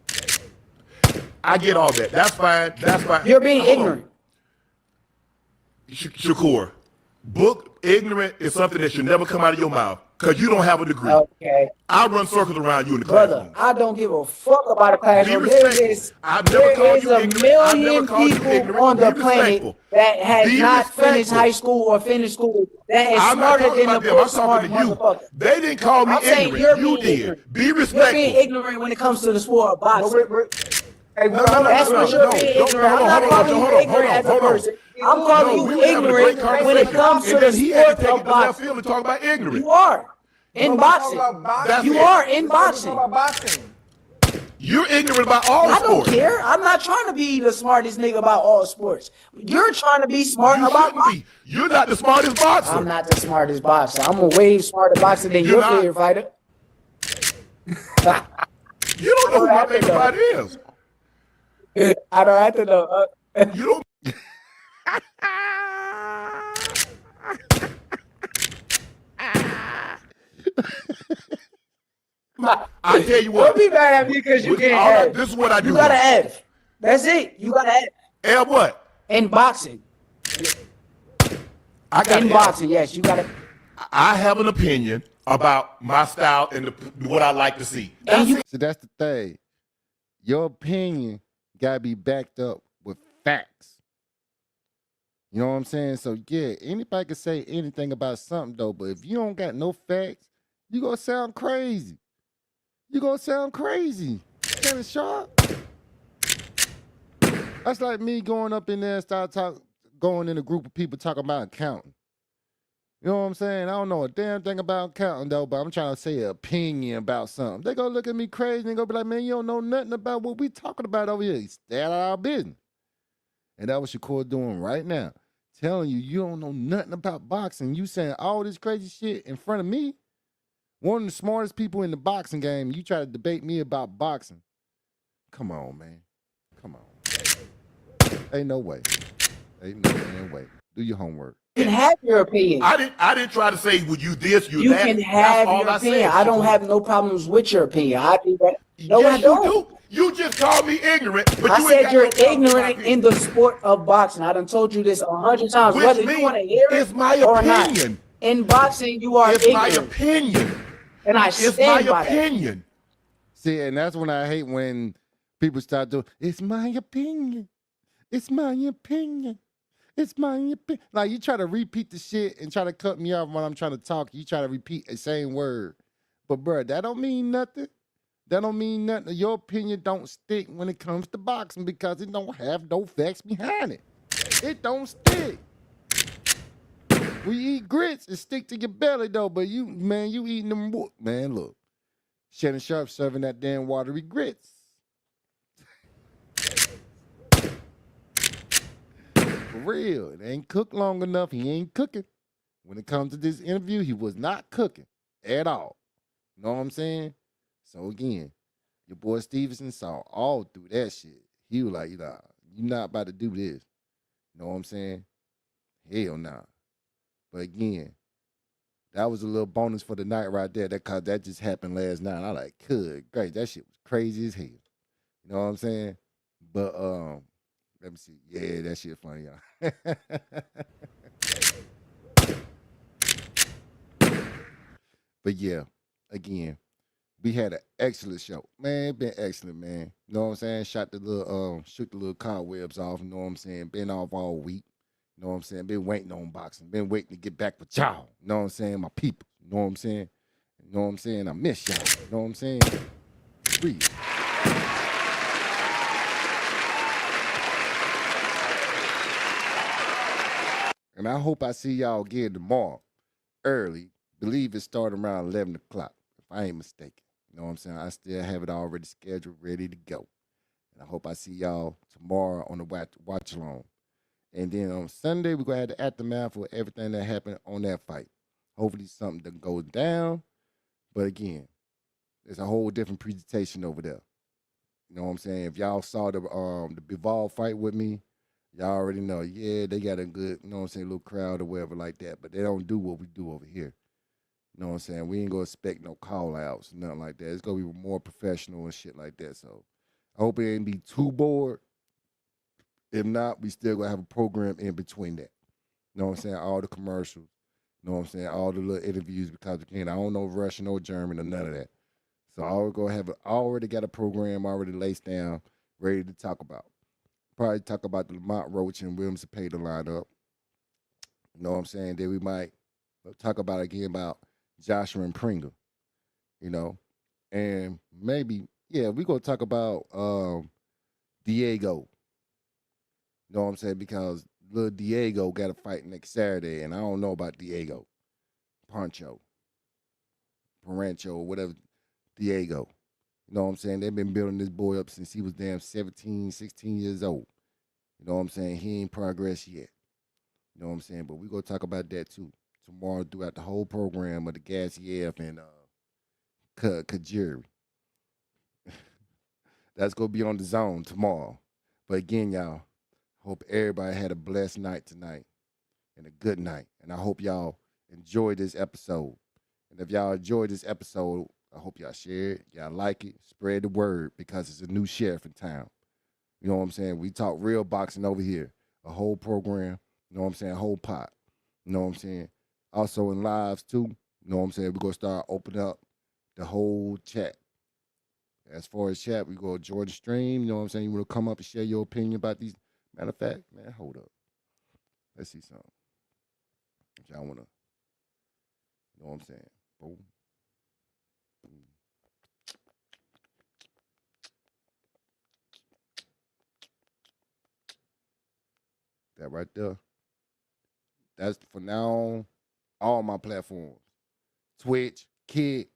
I get all that. That's fine. That's fine. You're being ignorant. Shakur, book ignorant is something that should never come out of your mouth because you don't have a degree. Okay. I run circles around you in the classroom. Brother, I don't give a fuck about a classroom. There is a million people on the planet that has not finished high school or finished school that is smarter than the book smart motherfucker. They didn't call me ignorant. You did. Be respectful. You're being ignorant when it comes to the sport of boxing. That's what you're being ignorant. I'm not calling you ignorant as a person. I'm calling you ignorant when it comes to the sport of boxing. Talk about ignorant. You are in boxing. You are in boxing. You're ignorant about all I sports. don't care. I'm not trying to be the smartest nigga about all sports. You're trying to be smart about boxing. You're not the smartest boxer. I'm not the smartest boxer. I'm a way smarter boxer than your favorite fighter. You don't know who my favorite fighter is. I don't have to know. You don't. I tell you what. Don't be mad at me because you can't have. This is what I do. You gotta have. That's it. You gotta have. Have what? In boxing. In boxing, yes. You gotta. I have an opinion about my style and what I like to see. See, that's the thing. Your opinion gotta be backed up with facts. You know what I'm saying? So yeah, anybody can say anything about something though, but if you don't got no facts, you gonna sound crazy. You gonna sound crazy. Kind of sharp. That's like me going up in there and going in a group of people talking about accounting. You know what I'm saying? I don't know a damn thing about accounting though, but I'm trying to say an opinion about something. They gonna look at me crazy and gonna be like, man, you don't know nothing about what we talking about over here. Stay out of our business. And that's what Shakur doing right now. Telling you don't know nothing about boxing. You saying all this crazy shit in front of me. One of the smartest people in the boxing game. You try to debate me about boxing. Come on, man. Come on. Ain't no way. Ain't no damn way. Do your homework. You can have your opinion. I didn't try to say, would you this, you that. You can have your opinion. I don't have no problems with your opinion. I do that. No, I don't. You just called me ignorant. But I said you're ignorant in the sport of boxing. I done told you this 100 times. Which whether you want to hear it or not. In boxing, you are ignorant. It's my opinion. And I stand by opinion. See, and that's when I hate when people start doing, it's my opinion. It's my opinion. It's my opinion. Like you try to repeat the shit and try to cut me off when I'm trying to talk. You try to repeat the same word. But bro, that don't mean nothing. That don't mean nothing. Your opinion don't stick when it comes to boxing because it don't have no facts behind it. It don't stick. We eat grits, it stick to your belly though, but you eating them, man, look. Shannon Sharp serving that damn watery grits. For real, it ain't cooked long enough, he ain't cooking. When it comes to this interview, he was not cooking at all. You know what I'm saying? So again, your boy Stevenson saw all through that shit. He was like, nah, you not about to do this. You know what I'm saying? Hell nah. But again, that was a little bonus for the night right there. That just happened last night. I like, good, great. That shit was crazy as hell. You know what I'm saying? But let me see. Yeah, that shit funny, y'all. But yeah, again, we had an excellent show. Man, it been excellent, man. You know what I'm saying? Shoot the little cobwebs off, you know what I'm saying? Been off all week. You know what I'm saying? Been waiting on boxing. Been waiting to get back with y'all. You know what I'm saying? My people. You know what I'm saying? You know what I'm saying? I miss y'all. You know what I'm saying? Breathe. And I hope I see y'all again tomorrow. Early. Believe it starting around 11 o'clock, if I ain't mistaken. You know what I'm saying? I still have it already scheduled, ready to go. And I hope I see y'all tomorrow on the watch along. And then on Sunday, we're going to have the aftermath for everything that happened on that fight. Hopefully something doesn't go down. But again, there's a whole different presentation over there. You know what I'm saying? If y'all saw the BIVOL fight with me, y'all already know, yeah, they got a good, you know what I'm saying, little crowd or whatever like that. But they don't do what we do over here. You know what I'm saying? We ain't going to expect no call-outs, nothing like that. It's going to be more professional and shit like that. So I hope it ain't be too bored. If not, we still gonna have a program in between that. You know what I'm saying? All the commercials. You know what I'm saying? All the little interviews because again, I don't know Russian or German or none of that. So I already got a program already laced down, ready to talk about. Probably talk about the Lamont Roach and Williams Cepeda lineup. You know what I'm saying? Then we might talk about again about Joshua and Pringle. You know? And maybe, yeah, we're gonna talk about Diego. You know what I'm saying? Because little Diego got a fight next Saturday, and I don't know about Diego. Parancho, whatever. Diego. You know what I'm saying? They've been building this boy up since he was damn 17, 16 years old. You know what I'm saying? He ain't progressed yet. You know what I'm saying? But we're going to talk about that too tomorrow throughout the whole program of the GASSIEV and KADIRU. That's going to be on the zone tomorrow. But again, y'all, hope everybody had a blessed night tonight and a good night. And I hope y'all enjoyed this episode. And if y'all enjoyed this episode, I hope y'all share it, y'all like it, spread the word, because it's a new sheriff in town. You know what I'm saying? We talk real boxing over here, a whole program, you know what I'm saying, a whole pot. You know what I'm saying? Also in lives too, you know what I'm saying? We're going to start opening up the whole chat. As far as chat, we go to Jordan Stream, you know what I'm saying? You want to come up and share your opinion about these? Matter of fact, man, hold up. Let's see something. If y'all want to, you know what I'm saying? Boom. That right there. That's for now on all my platforms. Twitch, Kick,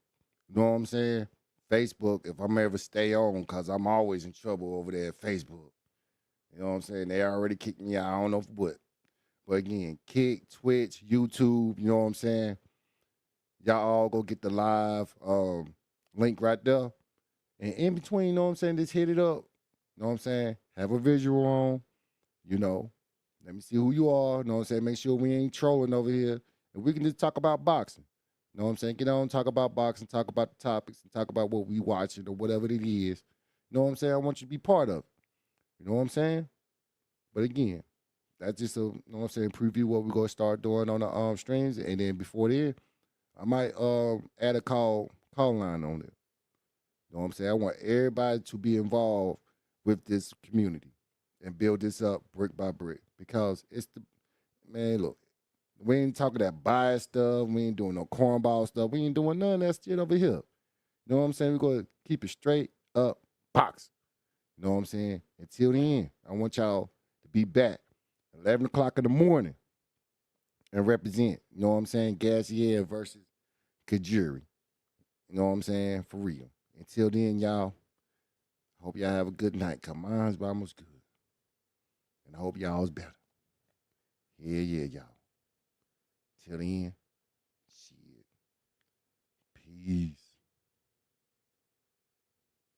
you know what I'm saying? Facebook, if I'm ever stay on, because I'm always in trouble over there at Facebook. You know what I'm saying? They already kicked me out. I don't know for what. But again, Kick, Twitch, YouTube, you know what I'm saying? Y'all all go get the live link right there. And in between, you know what I'm saying, just hit it up. You know what I'm saying? Have a visual on, you know. Let me see who you are. You know what I'm saying? Make sure we ain't trolling over here. And we can just talk about boxing. You know what I'm saying? Get on, talk about boxing, talk about the topics, and talk about what we watching or whatever it is. You know what I'm saying? I want you to be part of it. You know what I'm saying? But again, that's just a, you know what I'm saying, preview what we're going to start doing on the streams. And then before then, I might add a call line on it. You know what I'm saying? I want everybody to be involved with this community and build this up brick by brick, because it's the, man, look, we ain't talking that bias stuff. We ain't doing no cornball stuff. We ain't doing none of that shit over here. You know what I'm saying? We're going to keep it straight up box. You know what I'm saying? Until the end, I want y'all to be back 11 o'clock in the morning and represent, you know what I'm saying, GASSIEV versus KADIRU. You know what I'm saying? For real. Until then, y'all, hope y'all have a good night. Cause mine's almost good. And I hope y'all's better. Yeah, y'all. Till then, shit. Peace.